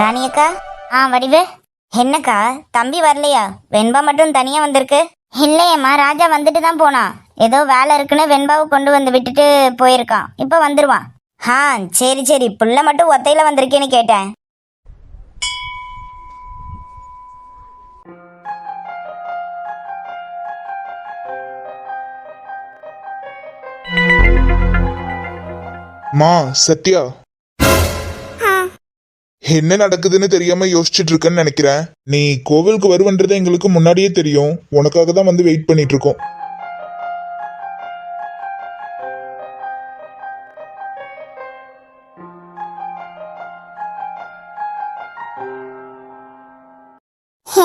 ராணியக்கா. வடிவு. என்னக்கா தம்பி வரலையா? வெண்பா மட்டும் தனியா வந்திருக்கு. இல்லையம்மா, ராஜா வந்துட்டு தான் போனான். ஏதோ வேலை இருக்குன்னு வெண்பாவை கொண்டு வந்து விட்டுட்டு போயிருக்கான். இப்போ வந்துருவான். சரி சரி, புள்ள மட்டும் ஒத்தையில வந்திருக்கேன்னு கேட்டேன். மா சத்யா, என்ன நடக்குதுன்னு தெரியாம யோசிச்சுட்டு இருக்கேன்னு நினைக்கிறேன். நீ கோவிலுக்கு வருவன்றது எங்களுக்கு முன்னாடியே தெரியும். உனக்காக தான் வந்து வெயிட் பண்ணிட்டு இருக்கோம்.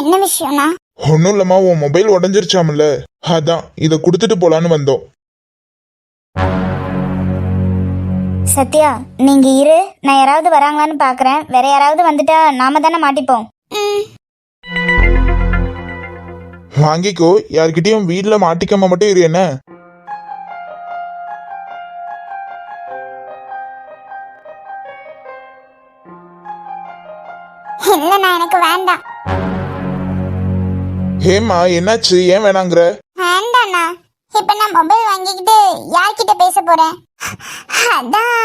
என்ன விஷயம்னா? ஒன்னும் இல்லம்மா, உன் மொபைல் உடஞ்சிருச்சாமல, அதான் இத குடுத்துட்டு போலான்னு வந்தோம். சத்யா, நீங்க இரு, நான் யாராவது வராங்களான்னு பாக்குறேன். வேற யாராவது வந்துட்டா நாம தானே மாட்டிப்போம். வாங்கிக்கோ, யார்கிட்டயும் வீட்டுல மாட்டிக்காம மட்டும் இரு. என்ன இல்ல, எனக்கு வேண்டாம். ஹேமா, என்னாச்சு? ஏன் வேணாங்கிற? வேண்டாண்ணா, இப்ப நான் மொபைல் வாங்கிக்கிட்டு யார்கிட்ட பேச போறேன்? அதான்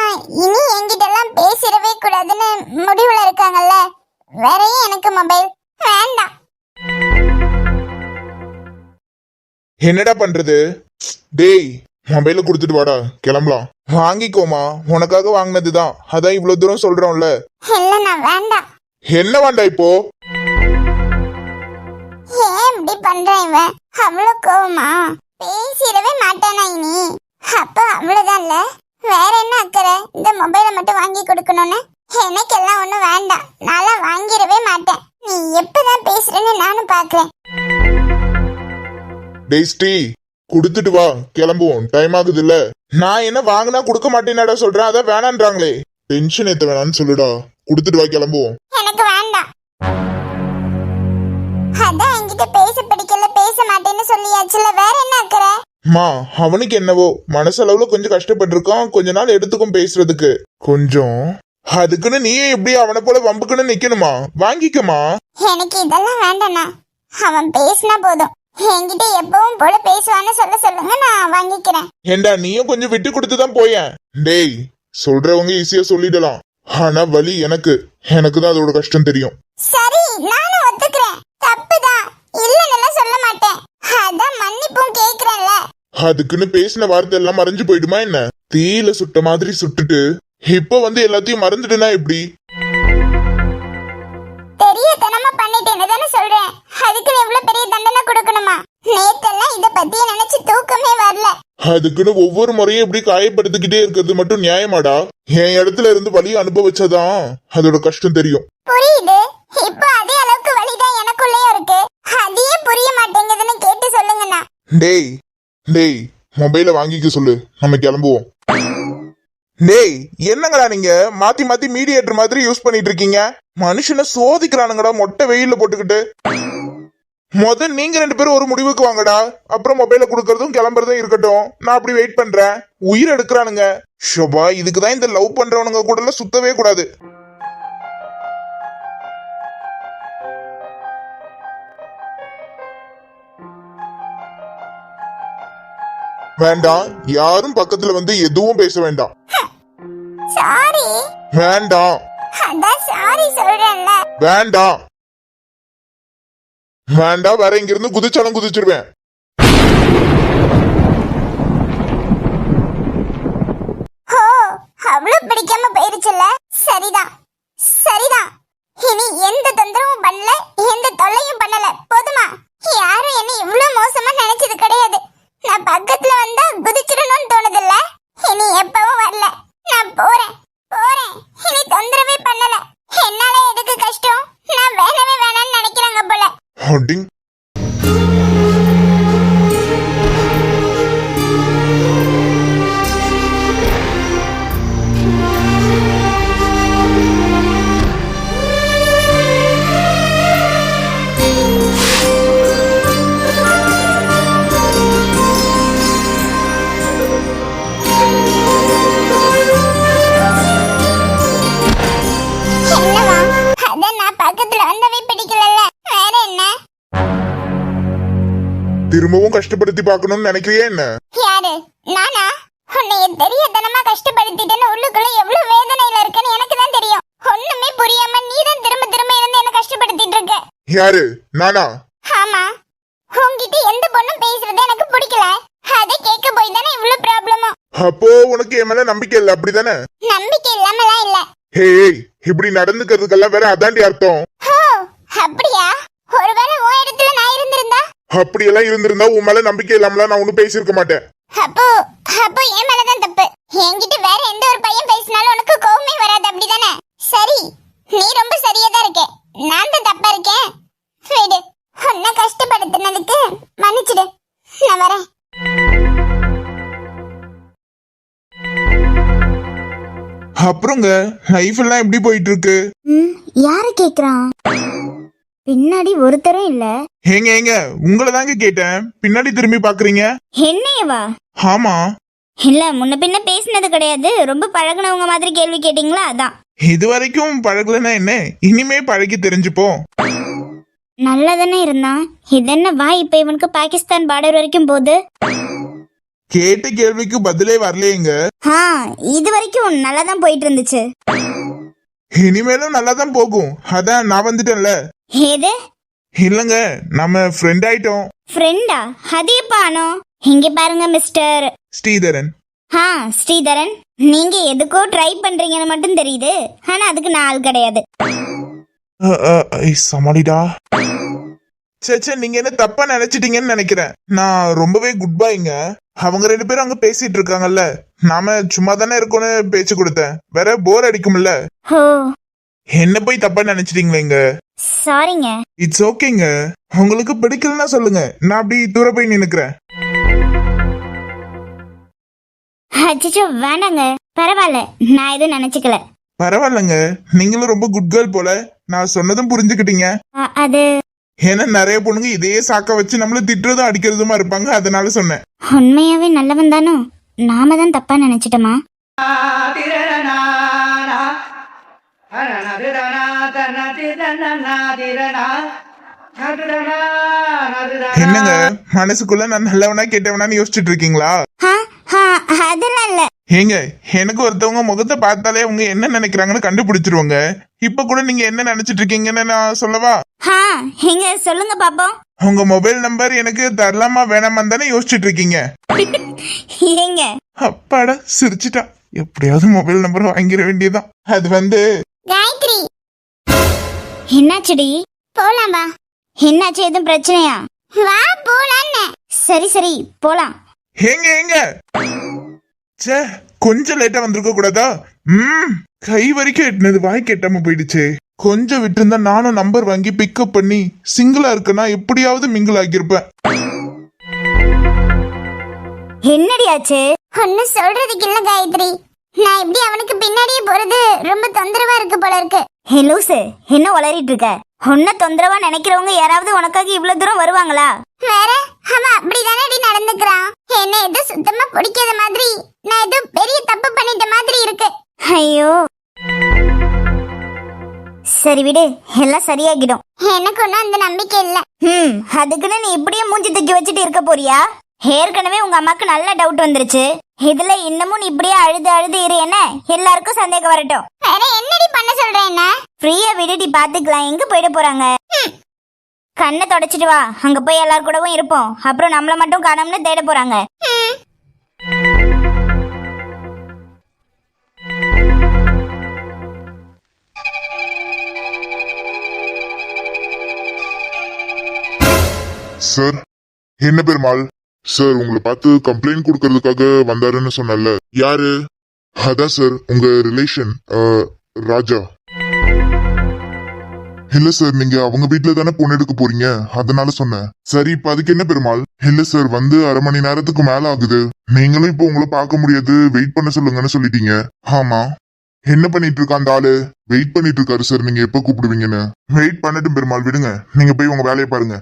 இனி என்கிட்ட எல்லாம் பேசிடவே கூடாதுன்னு முடிவுல இருக்காங்கல்ல. வேறையும் எனக்கு மொபைல் வேண்டாம். என்னடா பண்றது? டேய், மொபைல குடுத்துட்டு வாடா, கிளம்பலாம். வாங்கிக்கோமா, உனக்காக வாங்கினதுதான், அதான் இவ்வளவு தூரம் சொல்றோம்ல. இல்லண்ணா, வேண்டாம். என்ன வேண்டாம் இப்போ? ஏன் இப்படி பண்றான் இவன்? அவ்வளவு கோவமா? பேசிடவே மாட்டானா இனி? அப்ப அவ்வளவுதான்ல, வேற என்ன அக்கறை? இந்த மொபைலை மட்டும் வாங்கி கொடுக்கணும்னு எனக்கெல்லாம் ஒண்ணும் வேண்டாம். நான் வாங்கிடவே மாட்டேன். நீ எப்பதான் பேசுறேன்னு நானும் பாக்குறேன். டேய் ஸ்ரீ, குடுத்துட்டு வா, கிளம்புவோம். டைம் ஆகுது இல்ல. நான் என்ன வாங்கினா கொடுக்க மாட்டேன்னாடா சொல்றேன், அதான் வேணான்றாங்களே. டென்ஷன் ஏத்த வேணான்னு சொல்லுடா. குடுத்துட்டு வா, கிளம்புவோம். எனக்கு வேண்டாம். அதான் என்கிட்ட பேச பிடிக்கல, பேச மாட்டேன்னு சொல்லியாச்சுல, வேற என்ன அக்கறை? மா, அவனுக்கு என்னவோ மனசளவுல கொஞ்சம் கஷ்டப்பட்டிருக்கான். கொஞ்ச நாள் எடுத்துக்கும் பேசுறதுக்கு. கொஞ்சம் அதுக்குன்னு நீயே எப்படி அவனை போல வம்புக்குன்னு நிக்கணுமா? வாங்கிக்கமா. எனக்கு இதெல்லாம் வேண்டாண்ணா, அவன் பேசினா போதும். என்கிட்ட எப்பவும் போல பேசுவான்னு சொல்லுங்க, நான் வாங்கிக்கிறேன். ஏண்டா, நீயும் கொஞ்சம் விட்டு கொடுத்துதான் போயேன். டேய், சொல்றவங்க ஈஸியா சொல்லிடலாம், ஆனா வலி எனக்கு தான் அதோட கஷ்டம் தெரியும். சரி, நானும் ஒத்துக்கிறேன், தப்புதான், இல்லன்னு சொல்ல மாட்டேன். அதான் மன்னிப்பும் கேக்குறேன்ல. அதுக்குன்னு பேசின வார்த்தை எல்லாம் மறைஞ்சு போயிடுமா என்ன? தீயில சுட்ட மாதிரி சுட்டுட்டு இப்ப வந்து எல்லாத்தையும் மறந்துடுனா எப்படி? தெரியத்தனமா பண்ணிட்டேன்னு தானே சொல்றேன். அதுக்கு எவ்வளவு பெரிய தண்டனை கொடுக்கணுமா? நேத்தெல்லாம் இத பத்தியே நினைச்சு தூக்கமே வரல. அதுக்குன்னு ஒவ்வொரு முறையும் இப்படி காயப்படுத்திக்கிட்டே இருக்கிறது மட்டும் நியாயமாடா? என் இடத்துல இருந்து வலியை அனுபவிச்சாதான் அதோட கஷ்டம் தெரியும். புரியுது, இப்போ அதே அளவுக்கு வலிதான் எனக்குள்ளேயும் இருக்கு. அதையே புரிய மாட்டேங்குதுன்னு கேட்டு சொல்லுங்கண்ணா. டேய் டேய், மொபைல வாங்கிக்க சொல்லு, நம்ம கிளம்புவோம். டேய், என்னங்கடா நீங்க மாத்தி மாத்தி மீடியேட்டர் மாதிரி யூஸ் பண்ணிட்டு இருக்கீங்க? மனுஷனை சோதிக்கிறானுங்கடா மொட்டை வெயில போட்டுக்கிட்டு. நீங்க 2 பேரும் ஒரு முடிவுக்கு வாங்கடா. அப்புறம் மொபைல குடுக்கறதும் கிளம்புறதும் இருக்கட்டும். நான் அப்படி வெயிட் பண்றேன். உயிர் எடுக்கிறானுங்க. ஷோபா, இதுக்குதான் இந்த லவ் பண்றவனுங்க கூட சுத்தவே கூடாது. வேண்டாம், யாரும் பக்கத்துல வந்து எதுவும் பேச வேண்டாம். சாரி. வேண்டாம். அதான் சாரி சொல்றேன்ல. வேண்டாம் வேண்டாம், வேற இங்கிருந்து குதிச்சாலும் குதிச்சிருவேன். ஓ, அவ்வளவு பிடிக்காம போயிருச்சுல்ல. சரிதான் சரிதான், இனி எந்த தொந்தரவும் பண்ணல, எந்த தொல்லையும் பண்ணல. போதுமா? யாரும் என்ன இவ்வளவு மோசமா நினைச்சது கிடையாது. நான் பக்கத்துல வந்தா குதிச்சிடணும்னு தோணுதில்ல. இனி எப்பவும் வரல. நான் போறேன். இனி தொந்தரவே பண்ணல. என்னால எதுக்கு கஷ்டம்? நான் வேணவே வேணாம்னு நினைக்கிறாங்க போல. அடிங். திரும்பவும் கஷ்டப்படுத்தி பார்க்கணும்னு நினைக்கிறியா என்ன? யாரு? நானா? உன்னை தெரியாதனமா கஷ்டப்படுத்திட்டேன்னு உள்ளுக்குள்ள எவ்வளவு வேதனையில இருக்கேன்னு எனக்கு தான் தெரியும். ஒண்ணுமே புரியாம நீ தான் திரும்ப திரும்ப இருந்து என்ன கஷ்டப்படுத்திட்டு இருக்க. யாரு? நானா? ஆமா. உன்கிட்ட எந்த பொண்ணும் பேசுறது எனக்கு பிடிக்கல. அதை கேட்க போய் தானே இவ்வளவு ப்ராப்ளமோ. அப்போ உனக்கு என் மேல நம்பிக்கை இல்ல, அப்படிதானே? நம்பிக்கை இல்லாமலாம் இல்ல. ஹேய், இப்படி நடந்துக்கிறதுக்கெல்லாம் வேற அதாண்டி அர்த்தம். ஓ, அப்படியா? ஒருவேளை உன் இடத்துல நான் இருந்திருந்தா? அப்படியெல்லாம் இருந்திருந்தா உன் மேல நம்பிக்கை இல்லாமலாம் நான் ஒன்னும் பேசியிருக்க மாட்டேன். அப்போ அப்போ என் மேலதான் தப்பு. என்கிட்ட வேற எந்த ஒரு பையன் பேசினாலும் உனக்கு கோவமே வராது, அப்படிதானே? சரி, நீ ரொம்ப சரியா தான் இருக்க. நான் தான் தப்பா இருக்கேன். விடு, உன்னை கஷ்டப்படுத்தினதுக்கு மன்னிச்சிடு. நான் வரேன். அப்புறங்க லைஃப் எல்லாம் எப்படி போயிட்டு இருக்கு? யாரு கேக்குறான்? பின்னாடி ஒருத்தரும் இல்ல. ஏங்க உங்களை தாங்க கேட்டேன், பின்னாடி திரும்பி பாக்குறீங்க. என்னையவா? ஆமா. இல்ல, முன்ன பின்ன பேசினது கிடையாது. ரொம்ப பழகுனவங்க மாதிரி கேள்வி கேட்டீங்களா? அதான். இது வரைக்கும் பழகலன்னா என்ன, இனிமே பழகி தெரிஞ்சுப்போம். நல்லதானே இருந்தான். இது என்ன வா இப்ப இவனுக்கு பாகிஸ்தான் பார்டர் வரைக்கும் போகுது. கேட்ட கேள்விக்கு பதிலே வரலையேங்க. இது வரைக்கும் நல்லாதான் போயிட்டு இருந்துச்சு. இனிமேலும் நல்லா தான் போகும். அதான் நான் வந்துட்டேன்ல. ஏது? இல்லங்க, நம்ம ஃப்ரெண்ட் ஆயிட்டோம். ஃப்ரெண்டா? அது எப்ப ஆனோ? இங்க பாருங்க மிஸ்டர் ஸ்ரீதரன். ஸ்ரீதரன், நீங்க எதுக்கோ ட்ரை பண்றீங்கன்னு மட்டும் தெரியுது. ஆனா அதுக்கு நான் ஆள் கிடையாது. சமாளிடா. சே, நீங்க என்ன தப்பா நினைச்சிட்டீங்கன்னு நினைக்கிறேன். நான் ரொம்பவே குட் பாய்ங்க. அவங்க 2 பேரும் அங்க பேசிட்டு இருக்காங்கல்ல, நாம சும்மா தானே இருக்கோன்னு பேச்சு கொடுத்தேன். வேற போர் அடிக்கும்ல. ஓ, என்ன போய் தப்பா நினைச்சிட்டீங்களேங்க. சாரிங்க. இட்ஸ் ஓகேங்க. உங்களுக்கு பிடிக்கலன்னா சொல்லுங்க, நான் அப்படி தூர போய் நின்னுக்கிறேன். அச்சோ வேண்டாங்க, பரவாயில்ல, நான் எதுவும் நினைச்சுக்கல. பரவாயில்லங்க, நீங்களும் ரொம்ப குட் கேர்ள் போல. நான் சொன்னதும் புரிஞ்சுக்கிட்டீங்க. அது ஏன்னா நிறைய பொண்ணுங்க இதையே சாக்க வச்சு நம்மள திட்டுறதும் அடிக்கிறதுமா இருப்பாங்க, அதனால சொன்னேன். உண்மையாவே நல்லவன் தானோ? நாம தான் தப்பா நினைச்சிட்டோமா? என்னங்க மனசுக்குள்ள நான் நல்லவனா கேட்டவனான்னு யோசிச்சுட்டு இருக்கீங்களா? அதெல்லாம் இல்ல. ஏங்க, எனக்கு ஒருத்தவங்க முகத்தை பார்த்தாலே அவங்க என்ன நினைக்கிறாங்கன்னு கண்டுபிடிச்சிருவாங்க. இப்ப கூட நீங்க என்ன நினைச்சிட்டு இருக்கீங்கன்னு நான் சொல்லவா? எங்க சொல்லுங்க பாப்போம். உங்க மொபைல் நம்பர் எனக்கு தரலாமா வேணாமான்னு தானே யோசிச்சுட்டு இருக்கீங்க. ஏங்க அப்பாடா சிரிச்சிட்டா. எப்படியாவது மொபைல் நம்பர் வாங்கிட வேண்டியதான். அது காயத்ரி, என்னாச்சுடி? போலாமா? என்னாச்சு? எதுவும் பிரச்சனையா? வா போலான்னு. சரி போலாம். ஏங்க சே, கொஞ்சம் லேட்டா வந்திருக்க கூடாதா? கை வரைக்கும் எட்டினது வாய்க்கு எட்டாம போயிடுச்சு. கொஞ்சம் விட்டு இருந்தா நானும் நம்பர் வாங்கி பிக்கப் பண்ணி சிங்கிளா இருக்கனா எப்படியாவது மிங்கிள் ஆகியிருப்பேன். என்னடி ஆச்சு? ஒன்னும் சொல்றதுக்கு இல்ல காயத்ரி. நான் இப்படி அவனுக்கு பின்னாடியே போறது ரொம்ப தொந்தரவா இருக்கு போல இருக்கு. ஹே லூசு, என்ன உளறிட்டு இருக்க? உன்ன தொந்தரவா நினைக்கிறவங்க யாராவது உனக்காக இவ்வளவு தூரம் வருவாங்களா? வேற அவன் அப்படிதானடி நடந்துக்கிறான். என்ன எது சுத்தமா பிடிக்காத மாதிரி, நான் ஏதோ பெரிய தப்பு பண்ணிட்ட மாதிரி இருக்கு. ஐயோ, சரி விடு, எல்லாம் சரியாகிடும். எனக்கு ஒன்னும் அந்த நம்பிக்கை இல்ல. அதுக்குன்னு நீ இப்படியே மூஞ்சி தூக்கி வச்சுட்டு இருக்க போறியா? ஏற்கனவே உங்க அம்மாக்கு நல்ல டவுட் வந்துருச்சு. இதுல இன்னமும் நீ இப்படியே அழுது இரு, என்ன எல்லாருக்கும் சந்தேகம் வரட்டும். வேற என்னடி பண்ண சொல்றேன்? என்ன ஃப்ரீயா விடுடி, பாத்துக்கலாம். எங்க போயிட போறாங்க? கண்ணை தொடச்சிட்டு வா, அங்க போய் எல்லாரும் கூடவும் இருப்போம். அப்புறம் நம்மள மட்டும் காணோம்னு தேட போறாங்க. சார், என்ன பெருமாள் சார் உங்களை பார்த்து கம்ப்ளைண்ட் கொடுக்கறதுக்காக வந்தாருன்னு சொன்னல. யாரு? அதான் சார் உங்க ரிலேஷன் ராஜா. இல்ல சார், நீங்க அவங்க வீட்டுல தானே பொண்ணு எடுக்க போறீங்க, அதனால சொன்னேன். சரி, இப்ப அதுக்கு என்ன பெருமாள்? இல்ல சார், வந்து அரை மணி நேரத்துக்கு மேல ஆகுது. நீங்களும் இப்ப உங்களை பார்க்க முடியாது, வெயிட் பண்ண சொல்லுங்கன்னு சொல்லிட்டீங்க. ஆமா, என்ன பண்ணிட்டு இருக்கா அந்த ஆளு? வெயிட் பண்ணிட்டு இருக்காரு சார், நீங்க எப்ப கூப்பிடுவீங்கன்னு. வெயிட் பண்ணட்டும் பெருமாள், விடுங்க. நீங்க போய் உங்க வேலையை பாருங்க.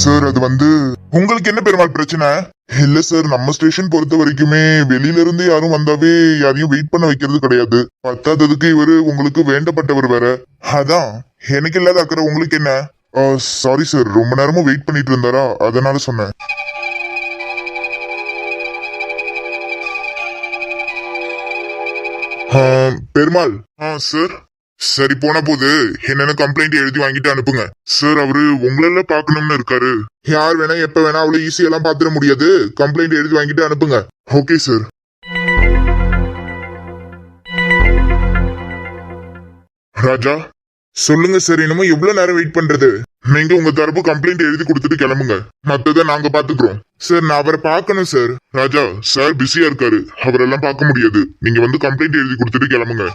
சார், அது வந்து உங்களுக்கு என்ன பெருமாள் பிரச்சனை? இல்ல சார், நம்ம ஸ்டேஷன் பொறுத்த வரைக்குமே வெளியில இருந்து யாரும் வந்தாவே யாரையும் வெயிட் பண்ண வைக்கிறது கிடையாது. பத்தாததுக்கு இவரு உங்களுக்கு வேண்டப்பட்டவர் வேற. அதான் எனக்கு இல்லாத அக்கறை உங்களுக்கு என்ன? சாரி சார், ரொம்ப நேரமா வெயிட் பண்ணிட்டு இருந்தாரா, அதனால சொன்னேன். பெருமாள். சார். சரி, போன போது என்னென்ன கம்ப்ளைண்ட் எழுதி வாங்கிட்டு அனுப்புங்க சார். அவரு உங்களெல்லாம் பாக்கணும்னு இருக்காரு. யார் வேணா எப்ப வேணா அவ்வளவு ஈஸியெல்லாம் பாத்துட முடியாது. கம்ப்ளைண்ட் எழுதி வாங்கிட்டு அனுப்புங்க. Okay sir. ராஜா. சொல்லுங்க சார். இன்னமும் எவ்வளவு நேரம் வெயிட் பண்றது? நீங்க உங்க தரப்பு கம்ப்ளைண்ட் எழுதி கொடுத்துட்டு கிளம்புங்க. மத்தத நாங்க பாத்துக்கிறோம். சார், நான் அவரை பார்க்கணும் சார். ராஜா சார் பிஸியா இருக்காரு, அவரெல்லாம் பார்க்க முடியாது. நீங்க வந்து கம்ப்ளைண்ட் எழுதி கொடுத்துட்டு கிளம்புங்க.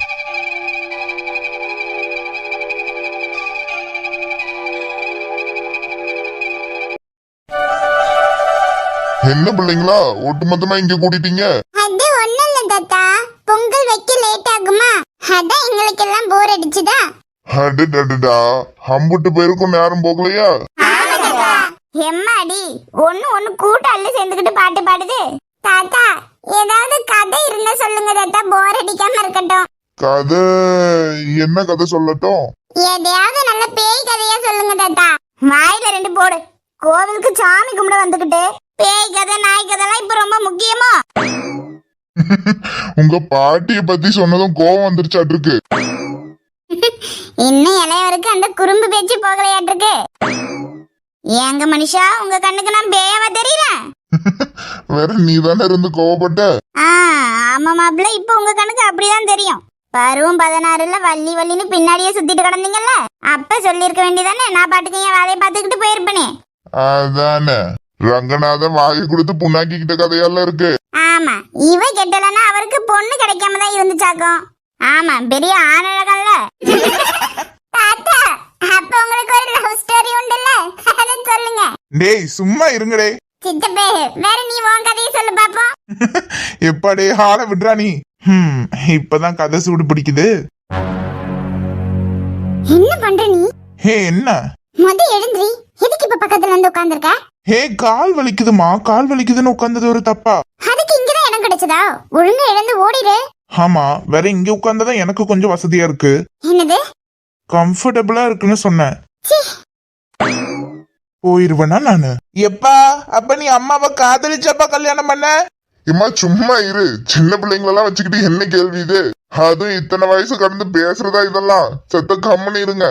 என்ன பிள்ளைங்களா ஒட்டுமொத்தமா இங்க கூட்டிட்டீங்க? அது ஒண்ணும் இல்ல தாத்தா, பொங்கல் வைக்க லேட் ஆகுமா, அதான் எங்களுக்கு எல்லாம் போர் அடிச்சுதா. அடடடடா, அம்புட்டு பேருக்கும் நேரம் போகலையா? எம்மாடி, ஒண்ணு கூட்டம் அள்ளி சேர்ந்துக்கிட்டு பாட்டு பாடுது. தாத்தா, ஏதாவது கதை இருந்தா சொல்லுங்க தாத்தா, போர் அடிக்காம இருக்கட்டும். கதை? என்ன கதை சொல்லட்டும்? எதையாவது நல்ல பேய் கதையா சொல்லுங்க தாத்தா. வாயில 2 போடு. கோவிலுக்கு சாமி கும்பிட வந்துகிட்டு பேய் கதை நாய் கதைலாம் இப்ப ரொம்ப முக்கியமா? உங்க பாட்டிய பத்தி சொன்னதும் கோவம் வந்துருச்சாட்டிருக்கு. இன்னும் இளையவருக்கு அந்த குறும்பு பேச்சு போகலையாட்டிருக்கு. ஏங்க மனுஷா, உங்க கண்ணுக்கு நான் பேயவா தெரியறேன்? வேற நீ தானே இருந்து கோவப்பட்ட. ஆமா மாப்பிள்ள, இப்ப உங்க கண்ணுக்கு அப்படிதான் தெரியும். பருவம் 16ல வள்ளி வள்ளின்னு பின்னாடியே சுத்திட்டு கிடந்தீங்கல்ல, அப்ப சொல்லிருக்க வேண்டியதானே, நான் பாட்டுக்கு என் வேலையை பார்த்துக்கிட்டு போயிருப்பேனே. அதானே, ரங்கநாதன் வாங்கி கொடுத்து புண்ணாக்கிக்கிட்ட கதையெல்லாம் இருக்கு. ஆமா, இவ கெட்டலன்னா அவருக்கு பொண்ணு கிடைக்காம தான் இருந்துச்சாக்கும். ஆமா, பெரிய ஆனழகல்ல. தாத்தா, அப்ப உங்களுக்கு ஒரு லவ் ஸ்டோரி உண்டுல்ல, அத சொல்லுங்க. டேய் சும்மா இருங்கடே. சித்தப்பே, வேற நீ உன் கதையை சொல்லு பாப்போம். எப்பாடே ஆள விடுறா நீ? இப்பதான் கதை சூடு பிடிக்குது. என்ன பண்ற நீ? ஹே என்ன? முத எழுந்திரி. எதுக்கு இப்ப பக்கத்துல வந்து உட்கார்ந்திருக்க? ஹே, கால் வலிக்குதுமா, கால் வலிக்குதுன்னு உட்கார்ந்தது ஒரு தப்பா? அதுக்கு இங்கதான் இடம் கிடைச்சதா? ஒழுங்கா எழுந்து ஓடிடு. ஆமா, வேற இங்க உட்கார்ந்ததான் எனக்கு கொஞ்சம் வசதியா இருக்கு. என்னது? கம்ஃபர்டபுளா இருக்குன்னு சொன்னேன். போயிருவேனா நானு? எப்பா, அப்ப நீ அம்மாவை காதலிச்சப்பா கல்யாணம் பண்ண? இம்மா சும்மா இரு. சின்ன பிள்ளைங்களெல்லாம் வச்சுக்கிட்டு என்ன கேள்வி இது? அதுவும் இத்தனை வயசு கடந்து பேசுறதா இதெல்லாம்? சத்த கம்முன்னு இருங்க.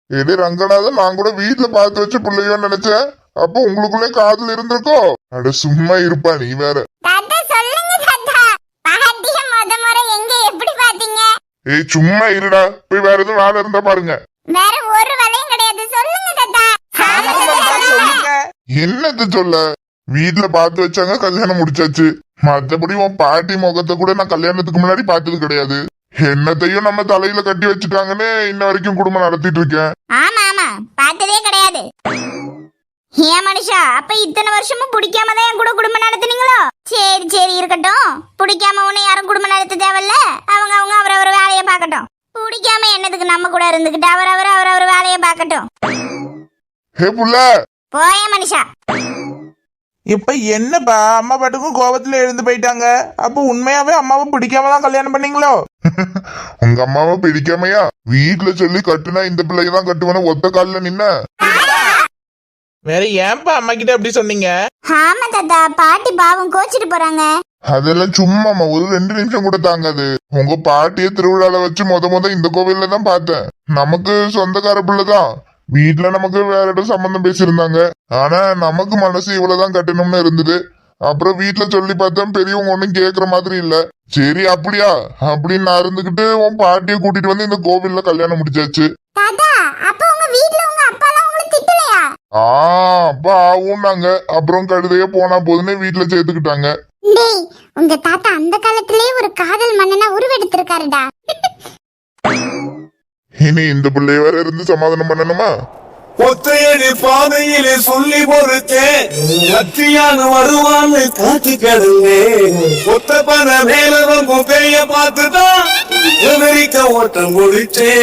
எடி ரங்கநாதன், நான் கூட வீட்டுல பார்த்து வச்ச பிள்ளையோன்னு நினைச்சேன். அப்ப உங்களுக்குள்ளே காதல் இருந்திருக்கோ? அட சும்மா இருப்பா நீ வேற. தாத்தா சொல்லுங்க தாத்தா, பாட்டிய முத முறை எங்க எப்படி பாத்தீங்க? ஏய் சும்மா இருடா, போய் வேற எதுவும் வேலை இருந்தா பாருங்க. வேற ஒரு வேலையும் கிடையாது, சொல்லுங்க தாத்தா. சொல்லுங்க. என்னது சொல்ல? வீட்டுல பார்த்து வச்சாங்க, கல்யாணம் முடிச்சாச்சு. மத்தபடி உன் பாட்டி முகத்தை கூட நான் கல்யாணத்துக்கு முன்னாடி பார்த்தது கிடையாது. என்னத்தையும் நம்ம தலையில கட்டி வச்சுட்டாங்கன்னு இன்ன வரைக்கும் குடும்பம் நடத்திட்டு இருக்கேன். ஆமா ஆமா, பார்த்ததே கிடையாது. ஏன் மனுஷா, அப்ப இத்தனை வருஷமும் பிடிக்காம தான் என் கூட குடும்பம் நடத்துனீங்களோ? சரி சரி இருக்கட்டும். பிடிக்காம உன்னை யாரும் குடும்பம் நடத்த தேவையில்ல. அவங்க அவரவர் வேலையை பார்க்கட்டும். பிடிக்காம என்னதுக்கு நம்ம கூட இருந்துகிட்டு அவரவர் வேலையை பார்க்கட்டும். ஹே புள்ள, போய மனுஷா. இப்ப என்னப்பா, அம்மா பாட்டுக்கும் கோபத்துல எழுந்து போயிட்டாங்க. அப்ப உண்மையாவே அம்மாவை பிடிக்காம தான் கல்யாணம் பண்ணீங்களோ? உங்க அம்மாவை பிடிக்காமையா? வீட்டுல சொல்லி கட்டுனா இந்த பிள்ளைதான் கட்டுவேன்னு ஒத்த காலில் நின்ன. வேற ஏன்பா அம்மா கிட்ட அப்படி சொன்னீங்க? ஆமா தாத்தா, பாட்டி பாவம் கோச்சிட்டு போறாங்க. அதெல்லாம் சும்மாமா, ஒரு 2 நிமிஷம் கூட தாங்காது. உங்க பாட்டிய திருவிழால வச்சு முத இந்த கோவில்ல தான் பார்த்தேன். நமக்கு சொந்தக்கார பிள்ளைதான். வீட்டுல நமக்கு வேற இடம் சம்பந்தம் பேசியிருந்தாங்க. ஆனா நமக்கு மனசு இவ்வளவுதான் கட்டணும்னு இருந்தது. அப்புறம் வீட்டுல சொல்லி பார்த்தேன், பெரியவங்க ஒண்ணும் கேக்குற மாதிரி இல்ல. சரி அப்படியா அப்படின்னு நான் இருந்துகிட்டு உன் பாட்டிய கூட்டிட்டு வந்து இந்த கோவில்ல கல்யாணம் முடிச்சாச்சு. தாத்தா, அப்ப உங்க வீட்ல உங்க அப்பாலாம் உங்களை திட்டலையா? அப்பா ஆகும்னாங்க. அப்புறம் கழுதைய போனா போதுன்னு வீட்டுல சேர்த்துக்கிட்டாங்க. டேய், உங்க தாத்தா அந்த காலத்திலேயே ஒரு காதல் மன்னனா உருவெடுத்திருக்காருடா. இனி இந்த பிள்ளைய வேற இருந்து சமாதானம் பண்ணணுமா? ஒத்தையடி பாதையிலே சொல்லி பொறுத்தே கத்தியான வருவான்னு காத்து கிடந்தே. ஒத்த பன மேலவன் குப்பைய பார்த்துதான் அமெரிக்க ஓட்டம் முடிச்சே.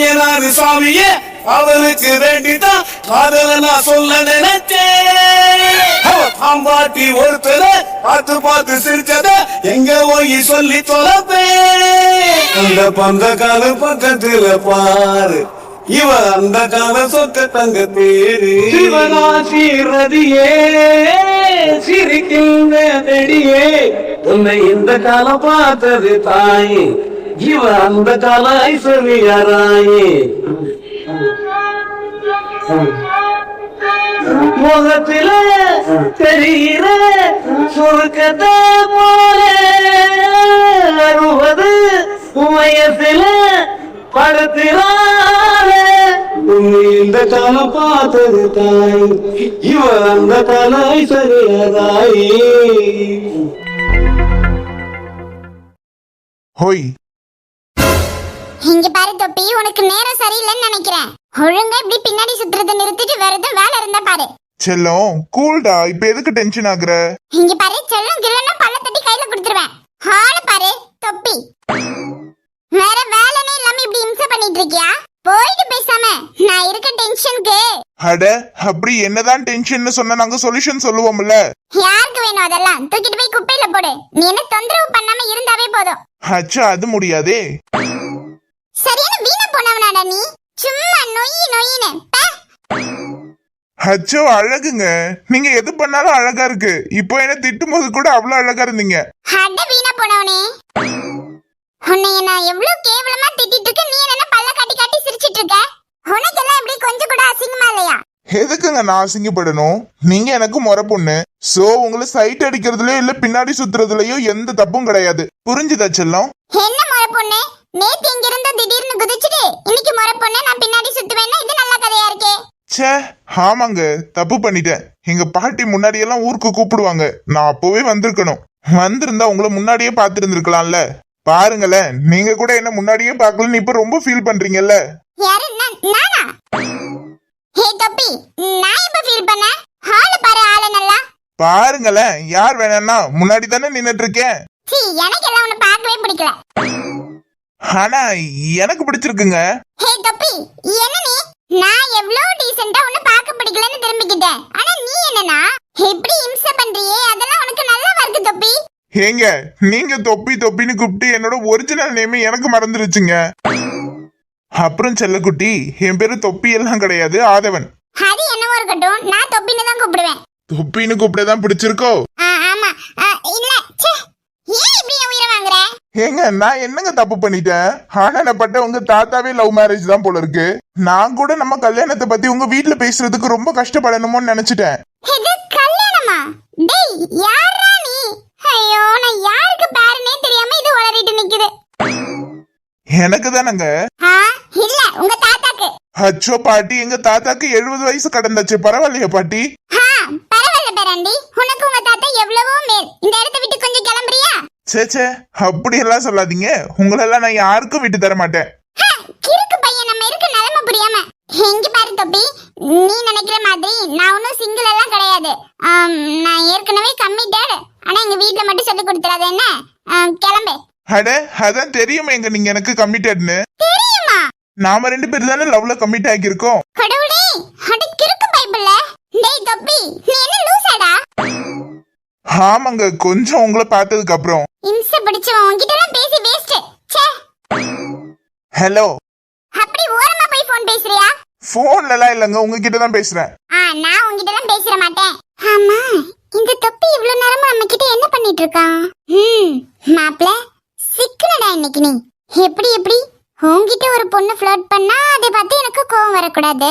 ஏனாரு சாமியே, அவனுக்கு வேண்டிதான் காதல நான் சொல்ல நினைச்சேன். பாம்பாட்டி ஒருத்தர பார்த்து பார்த்து சிரிச்சத எங்க போய் சொல்லி தொலைப்பேன். அந்த பந்த கால பக்கத்துல பாரு, இவ அந்த கால சொக்க தங்க தேரு சிவகாசி ரதியே சிரிக்கின்ற நெடியே உன்னை இந்த காலம் பார்த்தது தாயே இவ அந்த கால ஐஸ்வர்யராயே முகத்தில தெரிகிற சுருக்கத்தை போல அறுபது வயசில படத்தினாலே உன்னை இந்த காலம் பார்த்தது தாய் இவ அந்த கால ஐஸ்வர்யராயே ஹோய் இங்க பாரு தொப்பி, உனக்கு நேரம் சரியில்லைன்னு நினைக்கிறேன். ஒழுங்கா இப்படி பின்னாடி சுத்துறதை நிறுத்திட்டு வேற எதுவும் வேலை இருந்தா பாரு. செல்லம் கூல்டா, இப்ப எதுக்கு டென்ஷன் ஆகுற? இங்க பாரு, செல்லம் கில்லன்னா பல்ல தட்டி கையில கொடுத்துருவேன். ஆள பாரு தொப்பி, வேற வேலைனே இல்லாம இப்படி இம்சை பண்ணிட்டு இருக்கியா? போயிட்டு பேசாம, நான் இருக்க டென்ஷனுக்கு. அட, அப்படி என்னதான் டென்ஷன் சொன்னா நாங்க சொல்யூஷன் சொல்லுவோம்ல. யாருக்கு வேணும் அதெல்லாம்? தூக்கிட்டு போய் குப்பையில போடு. நீ என்ன தொந்தரவு பண்ணாம இருந்தாவே போதும். அச்சா, அது முடியாதே. சரியான வீணா போனவனாடா நீ. சும்மா நொய் நொயின்னு அச்சோ, அழகுங்க. நீங்க எது பண்ணாலும் அழகா இருக்கு. இப்போ என்ன திட்டும் போது கூட அவ்வளவு அழகா இருந்தீங்க. அட வீணா போனவனே, உன்னை நான் எவ்வளவு கேவலமா திட்டிட்டு இருக்க, நீ என்ன பல்ல காட்டி காட்டி சிரிச்சிட்டு இருக்க? உனக்கெல்லாம் இப்படி கொஞ்சம் கூட அசிங்கமா இல்லையா? எதுக்குங்க நான் அசிங்கப்படணும்? நீங்க எனக்கு முறை பொண்ணு. சோ உங்களை சைட் அடிக்கிறதுலயோ இல்ல பின்னாடி சுத்துறதுலயோ எந்த தப்பும் கிடையாது. புரிஞ்சுதா செல்லம்? என்ன முறை பொண்ணு? நேத்து இங்க இருந்து திடீர்னு குதிச்சுட்டு இன்னைக்கு முறை பொண்ணு நான் பின்னாடி சுத்துவேன்னா இது நல்ல கதையா இருக்கே. ச்சே, ஆமாங்க, தப்பு பண்ணிட்டேன். எங்க பாட்டி முன்னாடி எல்லாம் ஊருக்கு கூப்பிடுவாங்க. நான் அப்பவே வந்திருக்கணும். வந்திருந்தா உங்களை முன்னாடியே பாத்துருந்துருக்கலாம்ல. பாருங்களேன், நீங்க கூட என்ன முன்னாடியே பாக்கலன்னு இப்ப ரொம்ப ஃபீல் பண்றீங்கல்ல. யாரு? நானா? ஹே தொப்பி, நான் இப்ப ஃபீல் பண்ண? ஆளு பாரு, ஆளு நல்லா. பாருங்களேன், யார் வேணாம்னா முன்னாடி தானே நின்னுட்டு இருக்கேன். சீ, எனக்கு எல்லாம் உன்னை பார்க்கவே பிடிக்கல. ஆனா எனக்கு பிடிச்சிருக்குங்க. ஹே தொப்பி, என்ன நீ? நான் எவ்வளவு டீசென்ட்டா உன்னை பார்க்க பிடிக்கலன்னு திரும்பிக்கிட்டேன். ஆனா நீ என்னன்னா எப்படி இம்சை பண்றியே, அதெல்லாம் உனக்கு நல்லா வருது தொப்பி. ஏங்க, நீங்க தொப்பி தொப்பின்னு கூப்பிட்டு என்னோட ஒரிஜினல் நேம் எனக்கு மறந்துருச்சுங்க. அப்புறம் செல்லக்குட்டி, என் பேரு தொப்பி எல்லாம் கிடையாது, ஆதவன். அது என்னவோ இருக்கட்டும், நான் தொப்பின்னு தான் கூப்பிடுவேன். தொப்பின்னு கூப்பிடதான் பிடிச்சிருக்கோ? ஆமா. இல்ல, ச்சே, ஏன் இப்படி என் உயிரை வாங்குற? ஏங்க, நான் என்னங்க தப்பு பண்ணிட்டேன்? ஆனாப்பட்ட உங்க தாத்தாவே லவ் மேரேஜ் தான் போல இருக்கு. நான் கூட நம்ம கல்யாணத்தை பத்தி உங்க வீட்டுல பேசுறதுக்கு ரொம்ப கஷ்டப்படணுமோன்னு நினைச்சிட்டேன். இது கல்யாணமா? டேய், யாரா நீ? ஐயோ, நான் யாருக்கு பேருனே தெரியாம இது உளறிட்டு நிக்குது. எனக்கு தானங்க. இல்ல, உங்க தாத்தாக்கு. அச்சோ பாட்டி, எங்க தாத்தாக்கு 70 வயசு கடந்தாச்சு. பரவாயில்லையா பாட்டி? பரவாயில்ல பேராண்டி, உனக்கு உங்க தாத்தா எவ்வளவோ மேல். இந்த இடத்தை விட்டு கொஞ்சம் கிளம்புறியா? சே, அப்படி எல்லாம் சொல்லாதீங்க. உங்களெல்லாம் நான் யாருக்கும் விட்டு தர மாட்டேன். கிறுக்கு பையன், நம்ம இருக்க நிலைமை புரியாம. இங்க பாரு தொப்பி, நீ நினைக்கிற மாதிரி நான் ஒன்னும் சிங்கிள் எல்லாம் கிடையாது. நான் ஏற்கனவே கம்மிட்டட். ஆனா எங்க வீட்டுல மட்டும் சொல்லி கொடுத்துறாத என்ன. கிளம்பு. அட, அதான் தெரியுமா எங்க நீங்க எனக்கு கமிட்டட்னு. தெரியுமா? நாம 2 பேர் தானே லவ்ல கமிட் ஆகியிருக்கோம். கடவுளே, அட கிறுக்கு பைபிள்ல. டேய் தொப்பி, நீ என்ன லூசாடா? ஆமாங்க, கொஞ்சம் உங்களை பார்த்ததுக்கு அப்புறம். இம்சை பிடிச்சவன் உன்கிட்ட எல்லாம் பேசி வேஸ்ட். ச்சே. ஹலோ. அப்படி ஓரமா போய் போன் பேசுறியா? போன்ல எல்லாம் இல்லங்க, உங்ககிட்ட தான் பேசுறேன். நான் உன்கிட்ட எல்லாம் பேசற மாட்டேன். ஆமா, இந்த தொப்பி இவ்வளவு நேரமா நம்ம கிட்ட என்ன பண்ணிட்டு இருக்கான்? மாப்ள, சிக்கனடா இன்னைக்கு நீ. எப்படி உன்கிட்ட ஒரு பொண்ணு ஃப்ளர்ட் பண்ணா அதை பார்த்து எனக்கு கோவம் வரக்கூடாது.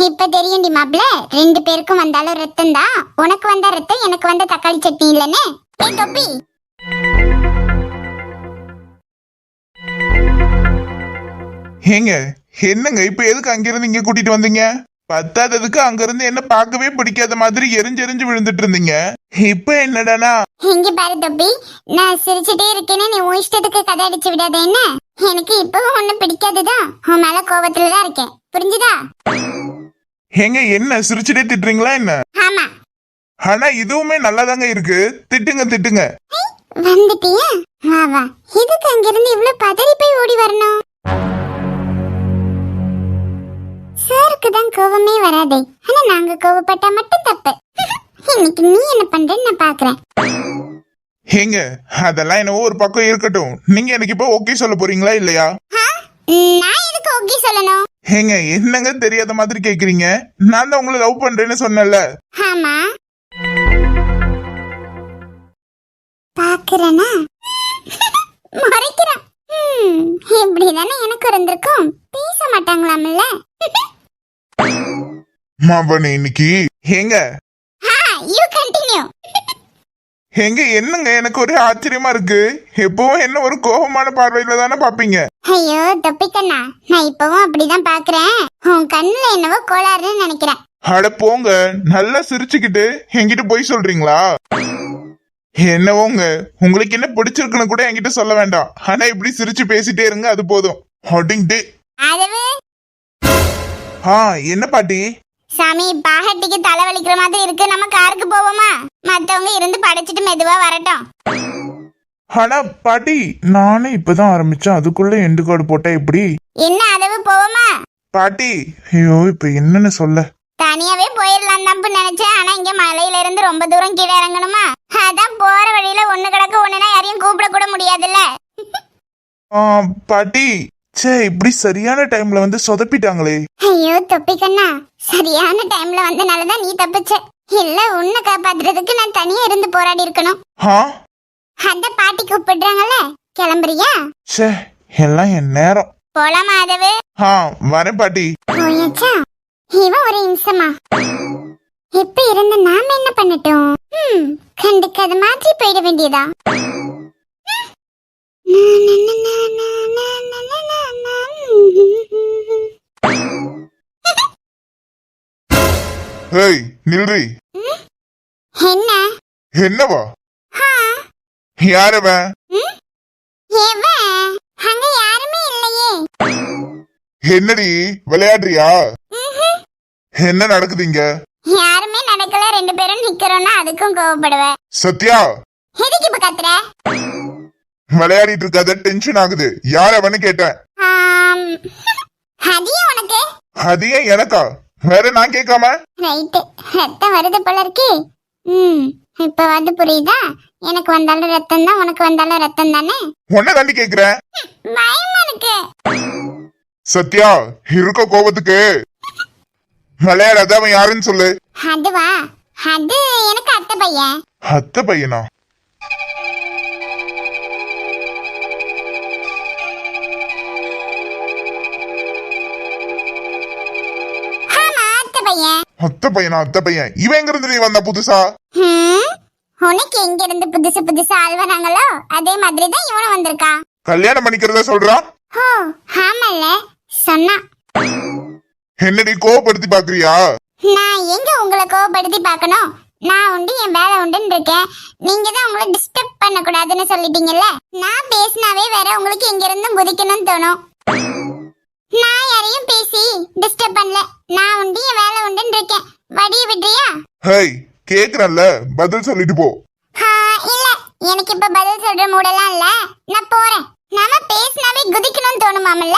இப்ப தெரியும்டி மாப்ள, 2 பேருக்கும் வந்தாலும் ரத்தம் தான். உனக்கு வந்தா ரத்தம், எனக்கு வந்த தக்காளி சட்னி இல்லன்னு. ஏய் தொப்பி, ஏங்க, என்னங்க இப்ப எதுக்கு அங்கிருந்து இங்க கூட்டிட்டு வந்தீங்க? பத்தாததுக்கு அங்க இருந்து என்ன பார்க்கவே பிடிக்காத மாதிரி எரிஞ்செரிஞ்சு விழுந்துட்டு இருந்தீங்க. இப்ப என்னடானா? இங்க பாரு தொப்பி, நான் சிரிச்சுட்டே இருக்கேன்னு நீ உன் இஷ்டத்துக்கு கதை அடிச்சு விடாத என்ன. எனக்கு இப்பவும் ஒண்ணும் பிடிக்காதுதான். உன் மேல கோபத்துலதான் இருக்கேன், புரிஞ்சுதா? ஏங்க, என்ன சிரிச்சுட்டே திட்டுறீங்களா என்ன? ஆமா. ஆனா இதுவுமே நல்லாதாங்க இருக்கு. திட்டுங்க. வந்துட்டியா? வா. இதுக்கு அங்கிருந்து இவ்வளவு பதறி போய் ஓடி வரணும்? சாருக்கு தான் கோவமே வராதே. ஆனா நாங்க கோவப்பட்டா மட்டும் தப்பு. இன்னைக்கு நீ என்ன பண்றேன்னு நான் பாக்குறேன். ஏங்க, அதெல்லாம் என்னவோ ஒரு பக்கம் இருக்கட்டும். நீங்க எனக்கு இப்ப ஓகே சொல்ல போறீங்களா இல்லையா? நான் எதுக்கு ஓகே சொல்லணும்? ஏங்க என்னங்க தெரியாத மாதிரி கேக்குறீங்க? நான் தான் உங்களை லவ் பண்றேன்னு சொன்னேன்ல. ஆமா பாக்குறேனா மறைக்கிறேன். இப்படிதானே எனக்கு இருந்திருக்கும். பேச மாட்டாங்களாம்ல. மாவனே இன்னைக்கு ஏங்க யூ கண்டினியூ. எங்க என்னங்க எனக்கு ஒரே ஆச்சரியமா இருக்கு. எப்பவும் என்ன ஒரு கோபமான பார்வையில தானே பாப்பீங்க. ஐயோ தொப்பிக்கண்ணா, நான் இப்பவும் அப்படிதான் பாக்குறேன். உன் கண்ணுல என்னவோ கோளாறுன்னு நினைக்கிறேன். அட போங்க, நல்லா சிரிச்சுக்கிட்டு என்கிட்ட போய் சொல்றீங்களா? என்னவோங்க, உங்களுக்கு என்ன பிடிச்சிருக்குன்னு கூட என்கிட்ட சொல்ல வேண்டாம். ஆனா இப்படி சிரிச்சு பேசிட்டே இருங்க, அது போதும். அப்படின்ட்டு அதுவே என்ன பாட்டி? சாமி பாகட்டிக்கு தலைவலிக்கிற மாதிரி இருக்கு. நம்ம காருக்கு போவோமா? மத்தவங்க இருந்து படைச்சிட்டு மெதுவா வரட்டும். ஆனா பாட்டி, நானே இப்பதான் ஆரம்பிச்சேன், அதுக்குள்ள எண்டு கார்டு போட்டா எப்படி? என்ன அதவு போவோமா? பாட்டி ஐயோ இப்ப என்னன்னு சொல்ல? தனியாவே போயிடலாம் தான் நினைச்சேன். ஆனா இங்க மலையில இருந்து ரொம்ப தூரம் கீழே இறங்கணுமா? அதான் போற வழியில ஒண்ணு கிடக்க ஒண்ணுனா யாரையும் கூப்பிட கூட முடியாதுல்ல. பாட்டி சே, இப்படி சரியான டைம்ல வந்து சொதப்பிட்டாங்களே. ஐயோ தொப்பிக்கண்ணா, சரியான டைம்ல வந்தனாலதான் நீ தப்பிச்ச. இல்ல உன்னை காப்பாத்துறதுக்கு நான் தனியா இருந்து போராடி இருக்கணும். அந்த பாட்டி கூப்பிடுறாங்கல்ல, கிளம்புறியா? சே, எல்லாம் என் நேரம். போலாமா அதவு? வரேன் பாட்டி. போயாச்சா? இவன் ஒரு இம்சமா. இப்ப இருந்து நாம என்ன பண்ணட்டும்? கண்டுக்காத மாதிரி போயிட வேண்டியதா? ஏய் நில்றி. என்ன என்னவா? யாரவன்? அங்க யாருமே இல்லையே. என்னடி விளையாடுறியா? என்ன நடக்குதுங்க? யாருமே நடக்கல, ரெண்டு பேரும் நிக்கிறோம்னா அதுக்கும் கோவப்படுவேன். சத்யா எதுக்கு இப்ப கத்துற? விளையாடிட்டு இருக்காத, டென்ஷன் ஆகுது. யாரவன்னு கேட்டேன். அதியா உனக்கு? அது ஏன் எனக்கா? வேற நான் கேட்காம? ரைட்டு, ரத்தம் வருது போல இருக்கு. இப்ப வந்து புரியுதா? எனக்கு வந்தாலும் ரத்தம் தான், உனக்கு வந்தாலும் ரத்தம் தானே. உன்ன தாண்டி கேக்குறேன். பயமா இருக்கு. சத்யா இருக்க கோபத்துக்கு விளையாடாத. அவன் யாருன்னு சொல்லு. அதுவா? அது எனக்கு அத்தை பையன். அத்தை பையனா? ஆமா அத்தை பையன். அத்தை பையனா? அத்தை பையன் இவன் எங்க இருந்து நீ வந்தா புதுசா? உனக்கு எங்க இருந்து புதுசு புதுசா ஆள் வராங்களோ அதே மாதிரி தான் இவனும் வந்திருக்கான். கல்யாணம் பண்ணிக்கிறதா சொல்றான். ஓ ஆமல்ல சொன்னா. என்னடி கோவப்படுத்தி பாக்குறியா? நான் எங்க உங்களை கோவப்படுத்தி பார்க்கணும்? நான் உண்டு என் வேலை உண்டுன்னு இருக்கேன். நீங்க தான் உங்களை டிஸ்டர்ப் பண்ண கூடாதுன்னு சொல்லிட்டீங்கல்ல. நான் பேசினாவே வேற உங்களுக்கு எங்க இருந்தும் குதிக்கணும்னு தோணும். நான் யாரையும் பேசி டிஸ்டர்ப் பண்ணல. நான் உண்டு என் வேலை உண்டுன்னு இருக்கேன். வடிய விடுறியா? ஹேய் கேக்குறல்ல, பதில் சொல்லிட்டு போ. இல்ல, எனக்கு இப்ப பதில் சொல்ற மூடெல்லாம் இல்ல. நான் போறேன். நாம பேசினாவே குதிக்கணும்னு தோணுமாமல்ல.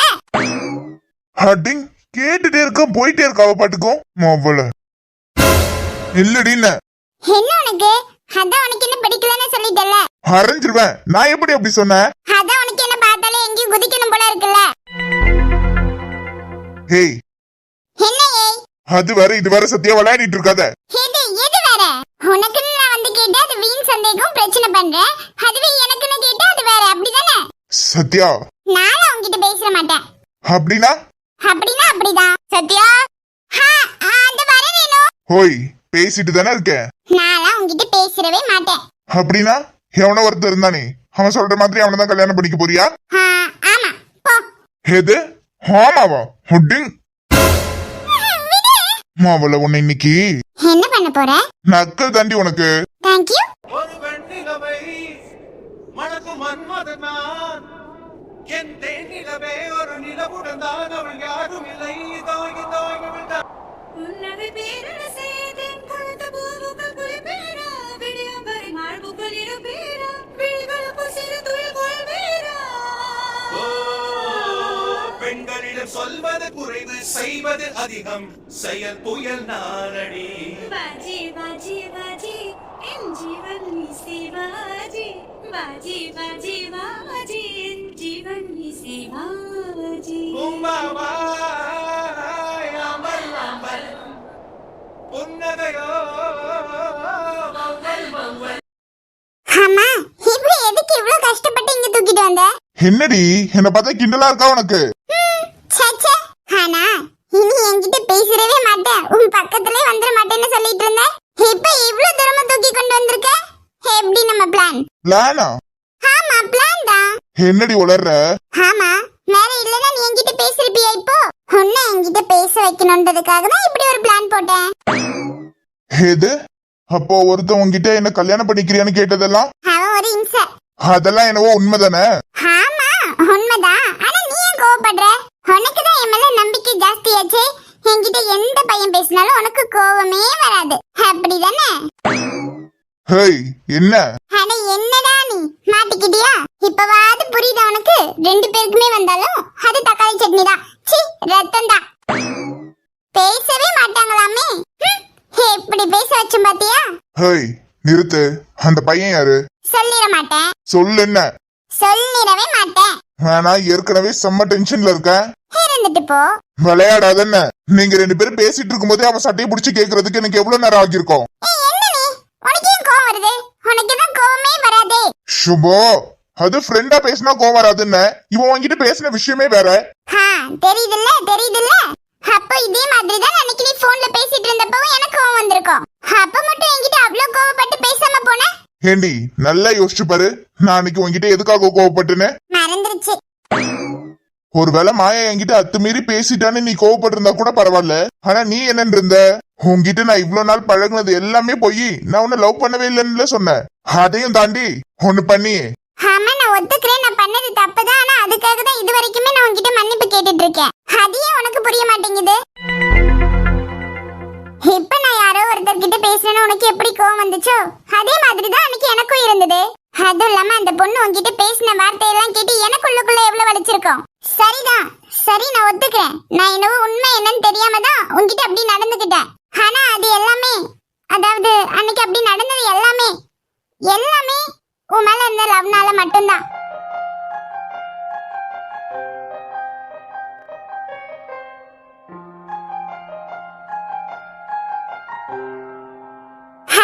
அடிங் கேட்டுட்டே இருக்க, போயிட்டே இருக்க அவ பாட்டுக்கும். அவ்வளவு இல்லடி. என்ன உனக்கு? அதான் உனக்கு என்ன பிடிக்கலன்னு சொல்லிட்டல. அரைஞ்சிருவேன். நான் எப்படி அப்படி சொன்னேன்? அதான் உனக்கு என்ன பார்த்தாலே எங்கேயும் குதிக்கணும் போல இருக்குல்ல. ஹேய் என்ன ஏய்? அது வேற இது வேற. சத்தியா விளையாடிட்டு இருக்காத. எது வேற? உனக்குன்னு நான் வந்து கேட்டா அது வீண் சந்தேகம், பிரச்சனை பண்றேன். அதுவே எனக்குன்னு கேட்டா அது வேற, அப்படிதானே? சத்யா நான் உன்கிட்ட பேச மாட்டேன். அப்படின்னா? அப்படின்னா அப்படிதான். சத்யா அது வர வேணும். ஹோய் பேசிட்டு தானே இருக்கேன். நான் உன்கிட்ட பேசவே மாட்டேன். அப்படின்னா எவனோ ஒருத்தர் இருந்தானே, அவன் சொல்ற மாதிரி அவனை தான் கல்யாணம் பண்ணிக்க போறியா? ஆமா போ. எது? ஆமாவா? ஹுட்டிங் மாவள உன்னை இன்னைக்கு என்ன பண்ண போற? நக்கல் தாண்டி உனக்கு. Thank you. ஒரு வெண்ணிலவை மணக்கும் மன்மதன் நான், என் தேனிலவே ஒரு நிலவுடன் தான், அவள் யாரும் இல்லை. இதோ இதோ இவள்தான். உன்னது பேரன சேதேன் கொழுத்த பூவுகள் குளிப்பேரா, விடியம் வரை மார்புகள் இருப்பேரா, விழிகளுக்கு சிறு துயில்கொள் வேரா. பெண்களிடம் சொல்வது குறைவு, செய்வது அதிகம், செயல் புயல் நாரடி. बाजी बाजी बाजी इन जीवन में सेवाजी, बाजी बाजी बाजी इन जीवन में सेवाजी. உம்மாவா புன்னகையோ மௌவல் மௌவல். ஆமா, இப்படி எதுக்கு இவ்வளவு கஷ்டப்பட்டு இங்க தூக்கிட்டு வந்த? என்னடி என்ன பார்த்தா கிண்டலா இருக்கா உனக்கு? ச்சே, ச்சே. ஆனா இனி என்கிட்ட பேசவே மாட்டேன், உன் பக்கத்திலே வந்துட மாட்டேன்னு சொல்லிட்டு இருந்த. இப்ப இவ்வளவு தூரமா தூக்கி கொண்டு வந்திருக்க. எப்படி நம்ம பிளான்? பிளானா? ஆமா, பிளான் தான். என்னடி உளர்ற? ஆமா, வேற இல்லனா நீ என்கிட்ட பேசிருப்பியா? இப்போ உன்னை என்கிட்ட பேச வைக்கணும்ன்றதுக்காக தான் இப்படி ஒரு பிளான் போட்டேன். எது? அப்போ ஒருத்தன் உன்கிட்ட என்ன கல்யாணம் பண்ணிக்கிறியான்னு கேட்டதெல்லாம் அவன் ஒரு இன்ச. அதெல்லாம் என்னவோ உண்மைதானே? ஆமா, உண்மைதான். ஆனா நீ ஏன் கோவப்படுற? உனக்கு தான் என் மேல நம்பிக்கை ஜாஸ்தியாச்சே. என்கிட்ட எந்த பையன் பேசினாலும் உனக்கு கோவமே வராது, அப்படிதானே? ஹேய், என்ன? அட என்னடா நீ மாட்டிக்கிட்டியா? இப்பவாது புரியுதா உனக்கு? ரெண்டு பேருக்குமே வந்தாலும் அது தக்காளி சட்னி தான். சி, ரத்தம் தான். பேசவே மாட்டாங்களாமே. எப்படி பேச வச்சு பாத்தியா? ஹேய், நிறுத்து. அந்த பையன் யாரு? சொல்லிட மாட்டேன். சொல்லு. என்ன? சொல்லிடவே மாட்டேன். வேணா, ஏற்கனவே செம்ம டென்ஷன்ல இருக்க. இருந்துட்டு போ. விளையாடாதன்ன. நீங்க ரெண்டு பேரும் பேசிட்டு இருக்கும்போதே அவன் சட்டையை பிடிச்சு கேக்குறதுக்கு எனக்கு எவ்வளவு நேரம் ஆகியிருக்கும். என்ன நீ? உனக்கு ஏன் கோவம் வருது? உனக்கு தான் கோவமே வராதே. சுபோ, அது ஃப்ரெண்டா பேசினா கோவம் வராதுன்னு. இவன் உன்கிட்ட பேசின விஷயமே வேற. தெரியுதுல்ல, தெரியுதுல்ல. அப்போ இதே மாதிரி தான் அன்னைக்கு நீ போன்ல பேசிட்டு இருந்தப்பவும் எனக்கு கோவம் வந்திருக்கும். அப்ப மட்டும் என்கிட்ட அவ்வளவு கோவப்பட்டு பேசாம போன. ஏண்டி, நல்லா யோசிச்சு பாரு. நான் அன்னைக்கு உன்கிட்ட எதுக்காக கோவப்பட்டுன்னு? மறந்துருச்சு. ஒருவேளை மாயா என்கிட்ட அத்துமீறி பேசிட்டான்னு நீ கோவப்பட்டிருந்தா கூட பரவாயில்ல. ஆனா நீ என்னன்னு இருந்த? உன்கிட்ட நான் இவ்வளவு நாள் பழகுனது எல்லாமே போய் நான் உன்னை லவ் பண்ணவே இல்லைன்னு சொன்னேன். அதையும் தாண்டி ஒண்ணு பண்ணி. ஆமா, நான் ஒத்துக்கிறேன், நான் பண்ணது தப்புதான். ஆனா அதுக்காக தான் இது வரைக்குமே நான் உன்கிட்ட மன்னிப்பு கேட்டுட்டு இருக்கேன். அதையே உனக்கு புரிய மாட்டேங்குது. இப்ப நான் யாரோ ஒருத்தர் கிட்ட பேசுறேன்னு உனக்கு எப்படி கோவம் வந்துச்சோ அதே மாதிரிதான் அன்னைக்கு எனக்கும் இருந்தது. அதுவும் இல்லாம அந்த பொண்ணு உன்கிட்ட பேசின வார்த்தையெல்லாம் கேட்டு எனக்குள்ளுக்குள்ள எவ்வளவு வலிச்சிருக்கும். சரிதான், சரி, நான் ஒத்துக்கிறேன். நான் என்னவோ உண்மை என்னன்னு தெரியாம தான் உன்கிட்ட அப்படி நடந்துக்கிட்டேன். ஆனா அது எல்லாமே, அதாவது அன்னைக்கு அப்படி நடந்தது எல்லாமே உன் மேல இருந்த லவ்னால மட்டும்தான்.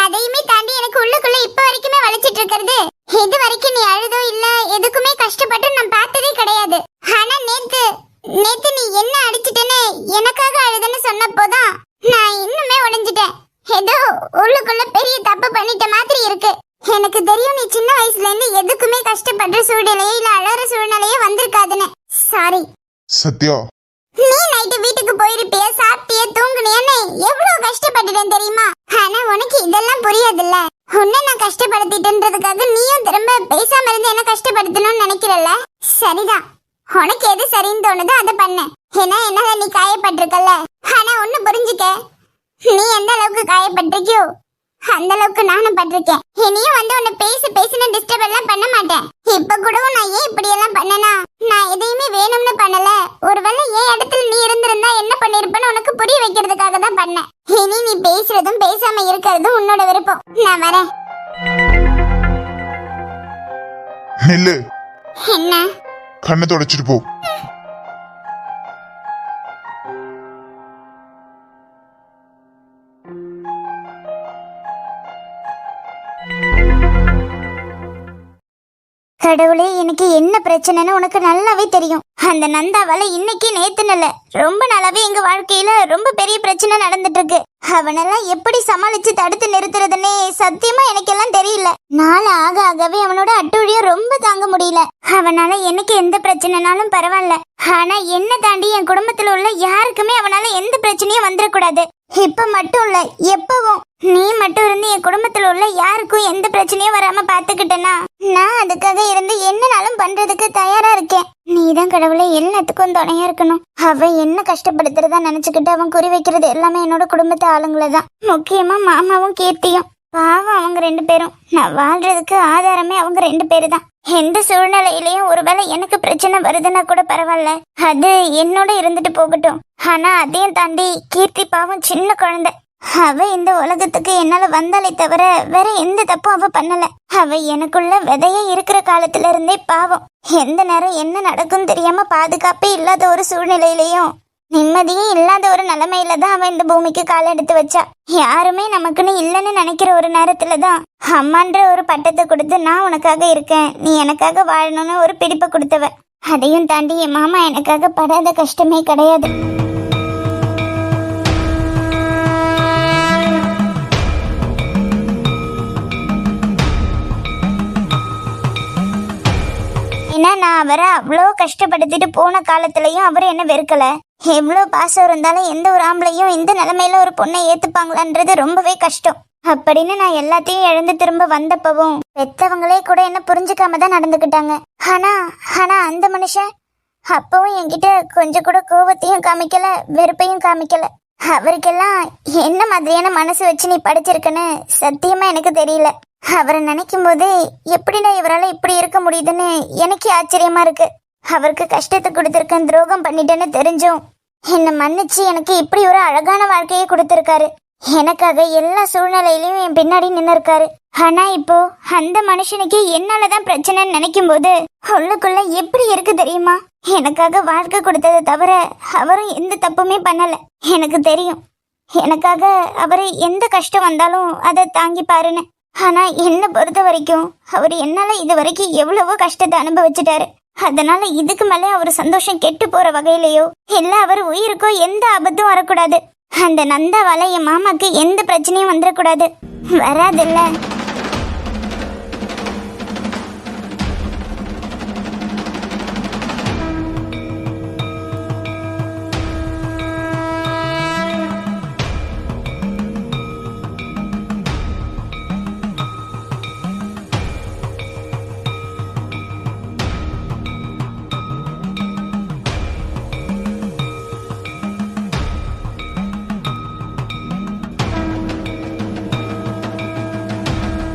அதையுமே தாண்டி எனக்கு உள்ளுக்குள்ள இப்ப வரைக்குமே வலிச்சிட்டு இருக்கிறது. இது வரைக்கும் நீ அழுதோ இல்ல எதுக்குமே கஷ்டப்பட்டு நான் பார்த்ததே கிடையாது. ஆனா நேத்து நீ என்ன அடிச்சிட்டேன்னு எனக்காக அழுதுன்னு சொன்னப்போதான் நான் இன்னுமே உடைஞ்சிட்டேன். ஏதோ உள்ளுக்குள்ள பெரிய தப்பு பண்ணிட்ட மாதிரி இருக்கு. எனக்கு தெரியும் நீ சின்ன வயசுல இருந்து எதுக்குமே கஷ்டப்படுற சூழ்நிலையோ இல்ல அழற சூழ்நிலையோ வந்திருக்காதுன்னு. சாரி. சத்யா, நீ நைட்டு வீட்டுக்கு போயிருப்பிய, சாப்பிட்டிய, தூங்குனியன்னு எவ்வளவு கஷ்டப்பட்டுட்டேன் தெரியுமா? ஆனா உனக்கு இதெல்லாம் புரியாதுல்ல. உன்னை நான் கஷ்டப்படுத்திட்டேன்றதுக்காக நீயும் திரும்ப பேசாம இருந்து என்ன கஷ்டப்படுத்தணும்னு நினைக்கிறல்ல. சரிதான், உனக்கு எது சரின்னு தோணுதோ அதை பண்ண. ஏன்னா என்னால நீ காயப்பட்டிருக்கல. ஆனா ஒண்ணு புரிஞ்சுக்க, நீ எந்த அளவுக்கு காயப்பட்டிருக்கியோ அந்த அளவுக்கு நானும் பட்டிருக்கேன். இனியும் வந்து உன்னை பேசுன்னு டிஸ்டர்ப் எல்லாம் பண்ண மாட்டேன். இப்ப கூட நான் ஏன் இப்படி எல்லாம் பண்ணனா? நான் எதையுமே வேணும்னு பண்ணல. ஒருவேளை என் இடத்துல நீ இருந்திருந்தா என்ன பண்ணிருப்பேன்னு உனக்கு புரிய வைக்கிறதுக்காக தான் பண்ணேன். இனி நீ பேசுறதும் பேசாம இருக்கிறதும் உன்னோட விருப்பம். நான் வரேன். நில்லு. என்ன? கண்ணை தொடச்சிட்டு போ. கடவுளே, எனக்கு என்ன பிரச்சனைன்னு உனக்கு நல்லாவே தெரியும். அந்த நந்தாவால இன்னைக்கு நேத்துன்னு இல்ல, ரொம்ப நாளாவே எங்க வாழ்க்கையில ரொம்ப பெரிய பிரச்சனை நடந்துட்டு இருக்கு. அவனெல்லாம் எப்படி சமாளிச்சு தடுத்து நிறுத்துறதுன்னே சத்தியமா எனக்கு எல்லாம் தெரியல. நாள் ஆக ஆகவே அவனோட அட்டூழிய ரொம்ப தாங்க முடியல. அவனால எனக்கு எந்த பிரச்சனைனாலும் பரவாயில்ல, ஆனா என்ன தாண்டி என் குடும்பத்துல உள்ள யாருக்குமே அவனால எந்த பிரச்சனையும் வந்துடக்கூடாது. இப்ப மட்டும் இல்ல, எப்பவும் நீ மட்டும் இருந்து என் குடும்பத்துல உள்ள யாருக்கும் எந்த பிரச்சனையும் வராம பாத்துக்கிட்டேன்னா நான் அதுக்காக இருந்து என்னனாலும் பண்றதுக்கு தயாரா இருக்கேன். நீதான் கடவுளை எல்லாத்துக்கும் துணையா இருக்கணும். அவன் என்ன கஷ்டப்படுத்துறதா நினைச்சுக்கிட்டு அவன் குறி வைக்கிறது எல்லாமே என்னோட குடும்பத்து ஆளுங்களை தான். முக்கியமா மாமாவும் கீர்த்தியும். பாவம் அவங்க ரெண்டு பேரும். நான் வாழ்றதுக்கு ஆதாரமே அவங்க ரெண்டு பேரு தான். எந்த சூழ்நிலையிலயும் ஒருவேளை எனக்கு பிரச்சனை வருதுன்னா கூட பரவாயில்ல, அது என்னோட இருந்துட்டு போகட்டும். ஆனா அதையும் தாண்டி கீர்த்தி பாவம் சின்ன குழந்தை. அவ இந்த உலகத்துக்கு என்னால வந்தாலே தவிர வேற எந்த தப்பும் அவ பண்ணல. அவ எனக்குள்ள விதையா இருக்கிற காலத்துல இருந்தே பாவம் எந்த நேரம் என்ன நடக்கும் தெரியாம பாதுகாப்பே இல்லாத ஒரு சூழ்நிலையிலையும் நிம்மதியே இல்லாத ஒரு நிலைமையில தான் அவன் இந்த பூமிக்கு கால் எடுத்து வச்சா. யாருமே நமக்குன்னு இல்லைன்னு நினைக்கிற ஒரு நேரத்துல தான் அம்மான்ற ஒரு பட்டத்தை கொடுத்து நான் உனக்காக இருக்கேன், நீ எனக்காக வாழணும்னு ஒரு பிடிப்பை கொடுத்தவ. அதையும் தாண்டி என் மாமா எனக்காக படாத கஷ்டமே கிடையாது. ஏன்னா நான் அவரை அவ்வளோ கஷ்டப்படுத்திட்டு போன காலத்துலயும் அவர் என்ன வெறுக்கல. எவ்வளோ பாசம் இருந்தாலும் எந்த ஒரு ஆம்பளையும் இந்த நிலைமையில ஒரு பொண்ணை ஏத்துப்பாங்களான்றது ரொம்பவே கஷ்டம். அப்படின்னு நான் எல்லாத்தையும் இழந்து திரும்ப வந்தப்பவும் பெத்தவங்களே கூட என்ன புரிஞ்சுக்காம தான் நடந்துக்கிட்டாங்க. ஆனா அந்த மனுஷன் அப்பவும் என்கிட்ட கொஞ்சம் கூட கோபத்தையும் காமிக்கல, வெறுப்பையும் காமிக்கல. அவருக்கெல்லாம் என்ன மாதிரியான மனசு வச்சு நீ படிச்சிருக்கன்னு சத்தியமா எனக்கு தெரியல. அவரை நினைக்கும் போது எப்படிடா இவரால இப்படி இருக்க முடியுதுன்னு எனக்கே ஆச்சரியமா இருக்கு. அவருக்கு கஷ்டத்தை கொடுத்துருக்கேன், துரோகம் பண்ணிட்டேன்னு தெரிஞ்சும் என்னை மன்னிச்சு எனக்கு இப்படி ஒரு அழகான வாழ்க்கையை கொடுத்துருக்காரு. எனக்காக எல்லா சூழ்நிலையிலயும் என் பின்னாடி நின்று இருக்காரு. ஆனா இப்போ அந்த மனுஷனுக்கு என்னாலதான் பிரச்சனைன்னு நினைக்கும் போது உள்ளுக்குள்ள எப்படி இருக்கு தெரியுமா? எனக்காக வாழ்க்கை கொடுத்ததை தவிர அவரும் எந்த தப்புமே பண்ணல. எனக்கு தெரியும் எனக்காக அவரு எந்த கஷ்டம் வந்தாலும் அதை தாங்கி பாருன்னு. ஆனா என்னை பொறுத்த வரைக்கும் அவர் என்னால இது வரைக்கும் எவ்வளவோ கஷ்டத்தை அனுபவிச்சுட்டாரு. அதனால இதுக்கு மேல அவர் சந்தோஷம் கெட்டு போற வகையிலையோ இல்ல அவர் உயிருக்கோ எந்த ஆபத்தும் வரக்கூடாது. அந்த நந்தாவால என் மாமாக்கு எந்த பிரச்சனையும் வந்துடக்கூடாது. வராதில்ல.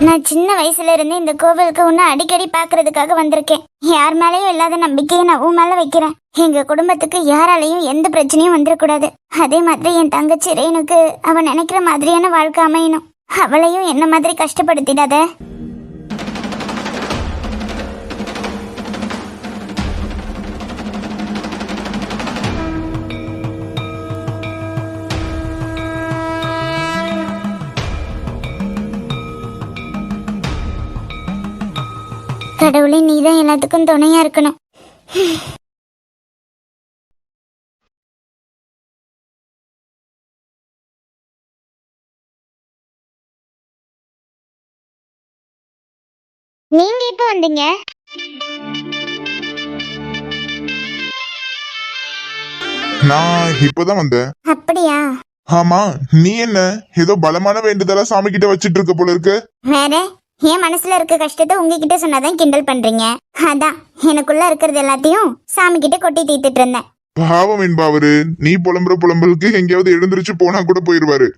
நான் சின்ன வயசுல இருந்து இந்த கோவிலுக்கு உன்னை அடிக்கடி பாக்குறதுக்காக வந்திருக்கேன். யார் மேலேயும் இல்லாத நம்பிக்கையை நான் உன் மேல வைக்கிறேன். எங்க குடும்பத்துக்கு யாராலையும் எந்த பிரச்சனையும் வந்துடக்கூடாது. அதே மாதிரி என் தங்கச்சி ரேணுக்கு அவன் நினைக்கிற மாதிரியான வாழ்க்கை அமையணும். அவளையும் என்ன மாதிரி கஷ்டப்படுத்திடாத. கடவுளே, நீதான் எல்லாத்துக்கும் துணையா இருக்கணும். நீங்க எப்ப வந்தீங்க? நான் இப்பதான் வந்தேன். அப்படியா? ஆமா, நீ என்ன ஏதோ பலமான வேண்டுதலா சாமி கிட்ட வச்சிட்டு இருக்க போல இருக்கு. வேற என் மனசுல இருக்க கஷ்டத்தை உங்ககிட்ட சொன்னாதான் கிண்டல் பண்றீங்க. அதான் எனக்குள்ள இருக்கிறது எல்லாத்தையும் சாமி கிட்ட கொட்டி தீர்த்துட்டு இருந்தேன். பாவம் என்பாவரு, நீ புலம்புற புலம்பலுக்கு எங்கேயாவது எழுந்திருச்சு போனா கூட போயிருவாரு.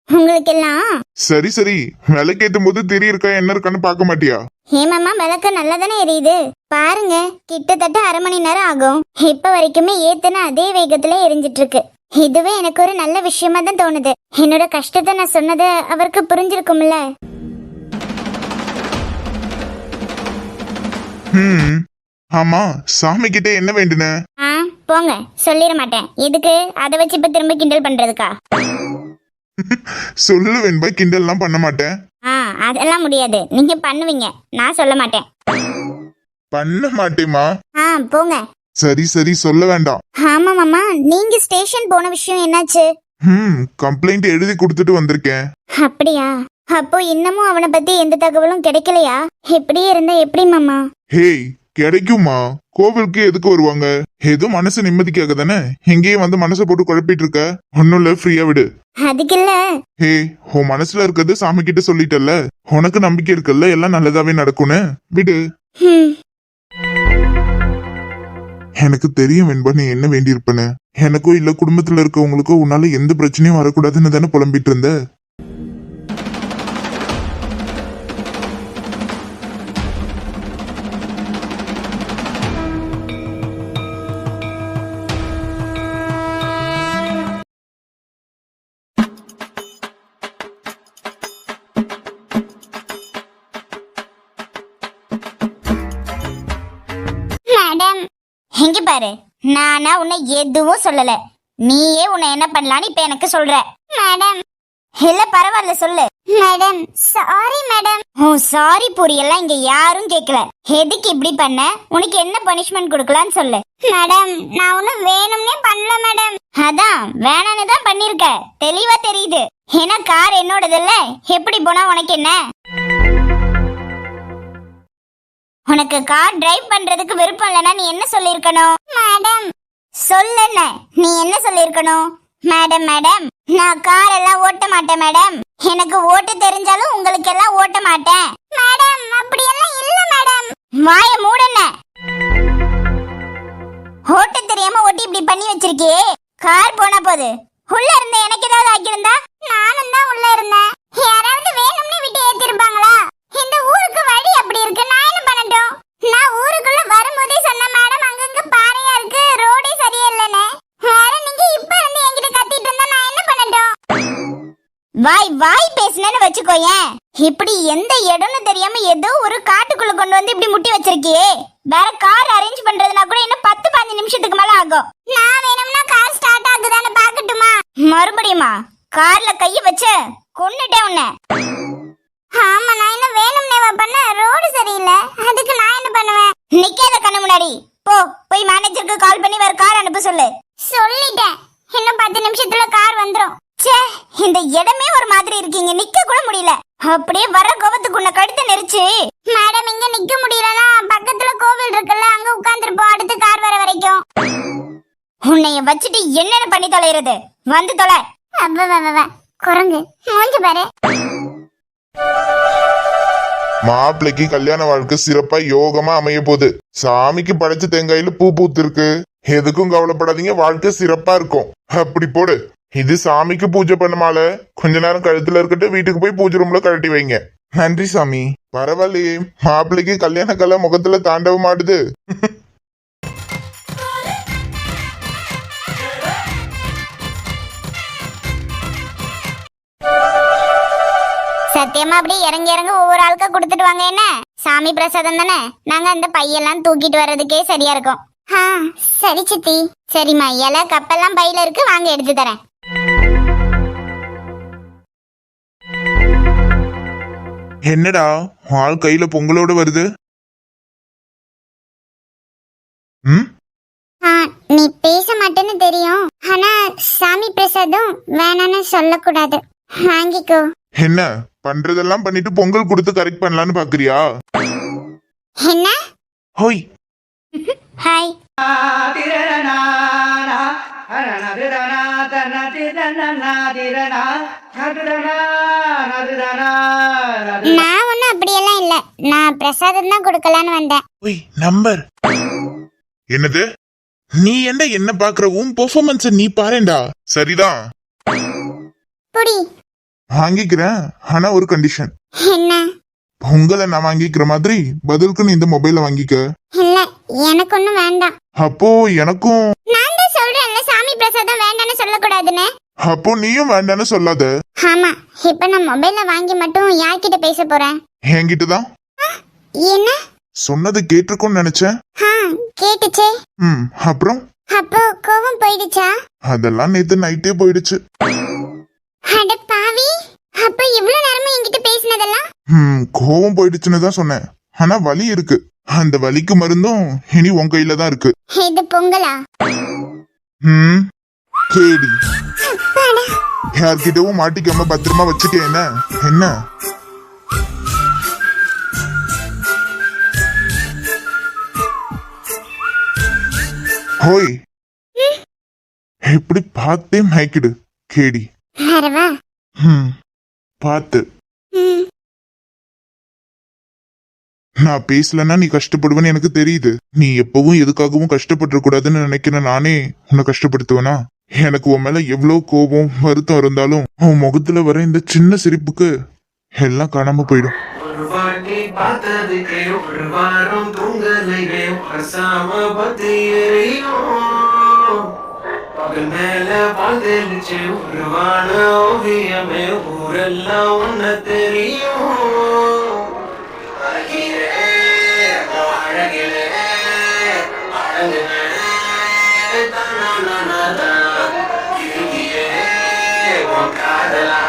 உங்களுக்கு எல்லாம் சரி சரி, விளக்கேத்தும் போது திரி இருக்கா என்ன இருக்கான்னு பார்க்க மாட்டியா? ஏமாமா, விளக்கு நல்லதானே எரியுது. பாருங்க, கிட்டத்தட்ட 1/2 மணி நேரம் ஆகும். இப்ப வரைக்குமே ஏத்துன அதே வேகத்துல எரிஞ்சிட்டு இருக்கு. இதுவே எனக்கு ஒரு நல்ல விஷயமா தான் தோணுது. என்னோட கஷ்டத்தை நான் சொன்னதை அவருக்கு புரிஞ்சிருக்கும்ல. ஆமா, சாமி கிட்ட என்ன வேண்டுன? போங்க, சொல்லிட மாட்டேன். எதுக்கு அதை வச்சு இப்ப திரும்ப கிண்டல் பண்றதுக்கா? சொல்லு வெண்பா, கிண்டல்லாம் பண்ண மாட்டேன். அதெல்லாம் முடியாது. நீங்க பண்ணுவீங்க, நான் சொல்ல மாட்டேன். பண்ண மாட்டேமா? போங்க. சரி சரி, சொல்ல வேண்டாம். ஆமா மாமா, நீங்க ஸ்டேஷன் போன விஷயம் என்னாச்சு? கம்ப்ளைண்ட் எழுதி கொடுத்துட்டு வந்திருக்கேன். அப்படியா? அப்போ இன்னமும் அவனை பத்தி எந்த தகவலும் கிடைக்கலையா? இப்படியே இருந்தா எப்படி மாமா? ஹேய், கிடைக்குமா? கோவிலுக்கு எதுக்கு வருவாங்க? ஏதோ மனசு நிம்மதிக்காக தானே. எங்கேயும் வந்து மனசை போட்டு குழப்பிட்டு இருக்க. ஒன்னும் இல்ல, ஃப்ரீயா விடு. அதுக்கு இல்ல. ஹே, உன் மனசுல இருக்கிறது சாமி கிட்ட சொல்லிட்டல்ல. உனக்கு நம்பிக்கை இருக்குல்ல, எல்லாம் நல்லதாவே நடக்கும்னு. விடு. எனக்கு தெரியும் வெண்பா, நீ என்ன வேண்டியிருப்பேன்னு. எனக்கோ இல்ல குடும்பத்துல இருக்கவங்களுக்கோ உன்னால எந்த பிரச்சனையும் வரக்கூடாதுன்னு தானே புலம்பிட்டு இருந்த. மேடம், எங்க பாரு, நானா உன்னை எதுவும் சொல்லல. நீயே உன்னை என்ன பண்ணலான்னு இப்ப எனக்கு சொல்ற. மேடம் இல்ல பரவாயில்ல சொல்லு. Madam sorry madam. சாரி பூரியெல்லாம் இங்க யாரும் கேட்கல. எதுக்கு இப்படி பண்ண? உனக்கு என்ன பனிஷ்மெண்ட் கொடுக்கலான்னு சொல்லு. மேடம் நான் ஒன்னும் வேணும்னே பண்ணல மேடம். அதான் வேணான்னு தான் பண்ணிருக்க, தெளிவா தெரியுது. ஏன்னா கார் என்னோடது இல்ல, எப்படி போனா உனக்கு என்ன? உனக்கு கார் டிரைவ் பண்றதுக்கு விருப்பம் இல்லைன்னா நீ என்ன சொல்லிருக்கணும்? மேடம் சொல்லுன, நீ என்ன சொல்லிருக்கணும்? மேடம் மேடம் நான் கார் எல்லாம் ஓட்ட மாட்டேன் மேடம். எனக்கு ஓட்ட தெரிஞ்சாலும் உங்களுக்கு எல்லாம் ஓட்ட மாட்டேன். மேடம் அப்படியெல்லாம் இல்ல மேடம். வாய மூடுன. ஓட்ட தெரியாம ஓட்டி இப்படி பண்ணி வச்சிருக்கியே. கார் போன போது உள்ள இருந்த எனக்கு ஏதாவது ஆக்கியிருந்தா? நானும் தான் உள்ள இருந்தேன். யாராவது வேணும்னு விட்டு ஏத்திருப்பாங்களா? இந்த ஊருக்கு வழி அப்படி இருக்கு, நான் என்ன பண்ணட்டும்? நான் ஊருக்குள்ள வரும்போதே சொன்ன மேடம் அங்கங்க பாறையா இருக்கு, ரோடே சரியா இல்லைன்னு. வேற நீங்க இப்ப இருந்து என்கிட்ட கத்திட்டு இருந்தா நான் என்ன பண்ணட்டும்? வாய் வாய் பேசுனேன்னு வச்சுக்கோயேன். இப்படி எந்த இடம்னு தெரியாம ஏதோ ஒரு காட்டுக்குள்ள கொண்டு வந்து இப்படி முட்டி வச்சிருக்கியே. வேற கார் அரேஞ்ச் பண்றதுனா கூட இன்னும் 10-15 நிமிஷத்துக்கு மேல ஆகும். நான் வேணும்னா கார் ஸ்டார்ட் ஆகுதான்னு பாக்கட்டுமா? மறுபடியுமா? கார்ல கைய வச்சு கொன்னுட்டேன் உன்னை. ஆமா நான் என்ன வேணும்னேவா பண்ண? ரோடு சரியில்லை, அதுக்கு நான் என்ன பண்ணுவேன்? நிக்காத கண்ணு முன்னாடி போ. போய் மேனேஜருக்கு கால் பண்ணி வேற கார் அனுப்ப சொல்லு. சொல்லிட்டேன், இன்னும் 10 நிமிஷத்துல கார் வந்துரும். ச்சே, இந்த இடமே ஒரு மாதிரி இருக்கீங்க, நிக்க கூட முடியல. அப்படியே வர கோபத்துக்கு உன்னை கழுத்தை நெரிச்சு. மேடம் இங்க நிக்க முடியலன்னா பக்கத்துல கோவில் இருக்குல்ல, அங்க உட்கார்ந்துருப்போம் அடுத்து கார் வர வரைக்கும். உன்னைய வச்சுட்டு என்னென்ன பண்ணி தொலைறது? வந்து தொலை. குரங்கு மூஞ்சி பாரு. மாப்பிள்ளைக்கு கல்யாண வாழ்க்கை சிறப்பா யோகமா அமைய போகுது. சாமிக்கு படைச்ச தேங்காயில பூ பூத்து இருக்கு. எதுக்கும் கவலைப்படாதீங்க, வாழ்க்கை சிறப்பா இருக்கும். அப்படி போடு. இது சாமிக்கு பூஜை பண்ணுமால, கொஞ்ச நேரம் கழுத்துல இருக்கட்டும், வீட்டுக்கு போய் பூஜை ரூம்ல கழட்டி வைங்க. நன்றி சாமி. பரவாயில்லையே, மாப்பிள்ளைக்கு கல்யாண கலை முகத்துல தாண்டவம் ஆடுது. சத்தியமா அப்படியே இறங்கி இறங்க ஒவ்வொரு ஆளுக்கா கொடுத்துட்டு வாங்க. என்ன சாமி பிரசாதம் தானே, நாங்க அந்த பையெல்லாம் தூக்கிட்டு வர்றதுக்கே சரியா இருக்கும். சரி சித்தி. சரிம்மா, இலை கப்பெல்லாம் பையில இருக்கு, வாங்க எடுத்து தரேன். என்னடா ஆள் கையில பொங்கலோட வருது? நீ பேச மாட்டேன்னு தெரியும், ஆனா சாமி பிரசாதம் வேணான்னு சொல்லக்கூடாது, வாங்கிக்கோ. என்ன பண்றதெல்லாம் பண்ணிட்டு பொங்கல் கொடுத்து கரெக்ட் பண்ணலான்னு பாக்குறியா? என்ன? ஹோய். ஹாய். நான் ஒன்னும் அப்படியெல்லாம் இல்ல, நான் பிரசாதம் தான் கொடுக்கலான்னு வந்தேன். ஓய் நம்பர். என்னது? நீ என்ன பாக்குற? உன் பெர்ஃபார்மன்ஸ் நீ பாருடா. சரிதான், புடி. வாங்கிக்கிறேன், ஆனா ஒரு கண்டிஷன். என்ன? பொங்கலை நான் வாங்கிக்கிற மாதிரி பதிலுக்கு நீ இந்த மொபைல வாங்கிக்க. இல்ல எனக்கு ஒண்ணும் வேண்டாம். அப்போ எனக்கும். நான் தான் சொல்றேன்ல சாமி பிரசாதம் வேண்டான்னு சொல்லக்கூடாதுன்னு. அப்போ நீயும் வேண்டான்னு சொல்லாத. ஆமா, இப்ப நான் மொபைல வாங்கி மட்டும் யார்கிட்ட பேச போறேன்? என்கிட்டதான். என்ன? சொன்னது கேட்டிருக்கும்னு நினைச்சேன். கேட்டுச்சே. அப்புறம் அப்போ கோவம் போயிடுச்சா? அதெல்லாம் நேத்து நைட்டே போயிடுச்சு. அட பாவி, அப்ப இவ்வளவு நேரமா என்கிட்ட பேசினதெல்லாம்? கோவம் போயிடுச்சுன்னு தான் சொன்னேன், ஆனா வலி இருக்கு. அந்த வலிக்கு மருந்தும் இனி உன் கையில தான் இருக்கு. இது பொங்கலா? கேடி. யார்கிட்டவும் மாட்டிக்காம பத்திரமா வச்சுக்க. என்ன ஹோய், எப்படி பார்த்தே மயக்கிடு கேடி. வரவா? பார்த்து. நான் பேசலன்னா நீ கஷ்டப்படுவேன்னு எனக்கு தெரியுது. நீ எப்பவும் எதுக்காகவும் கஷ்டப்பட்டு கூடாதுன்னு நினைக்கிற நானே உன்னை கஷ்டப்படுத்துவேனா? எனக்கு உன் மேல எவ்வளவு கோபம் வருத்தம் இருந்தாலும் உன் முகத்துல வர இந்த சின்ன சிரிப்புக்கு எல்லாம் காணாம போயிடும். ஒரு வாட்டி பார்த்ததுக்கே ஒரு வாரம் தூங்கலையே, பசாம பத்தி எரியும் பகல் மேல வாழ்ந்துச்சு ஒரு வான ஓவியமே, ஊரெல்லாம் உன்ன தெரியும். அழகிலே, அழகிலே, அழகிலே, நானா கிளியே உன் காதலா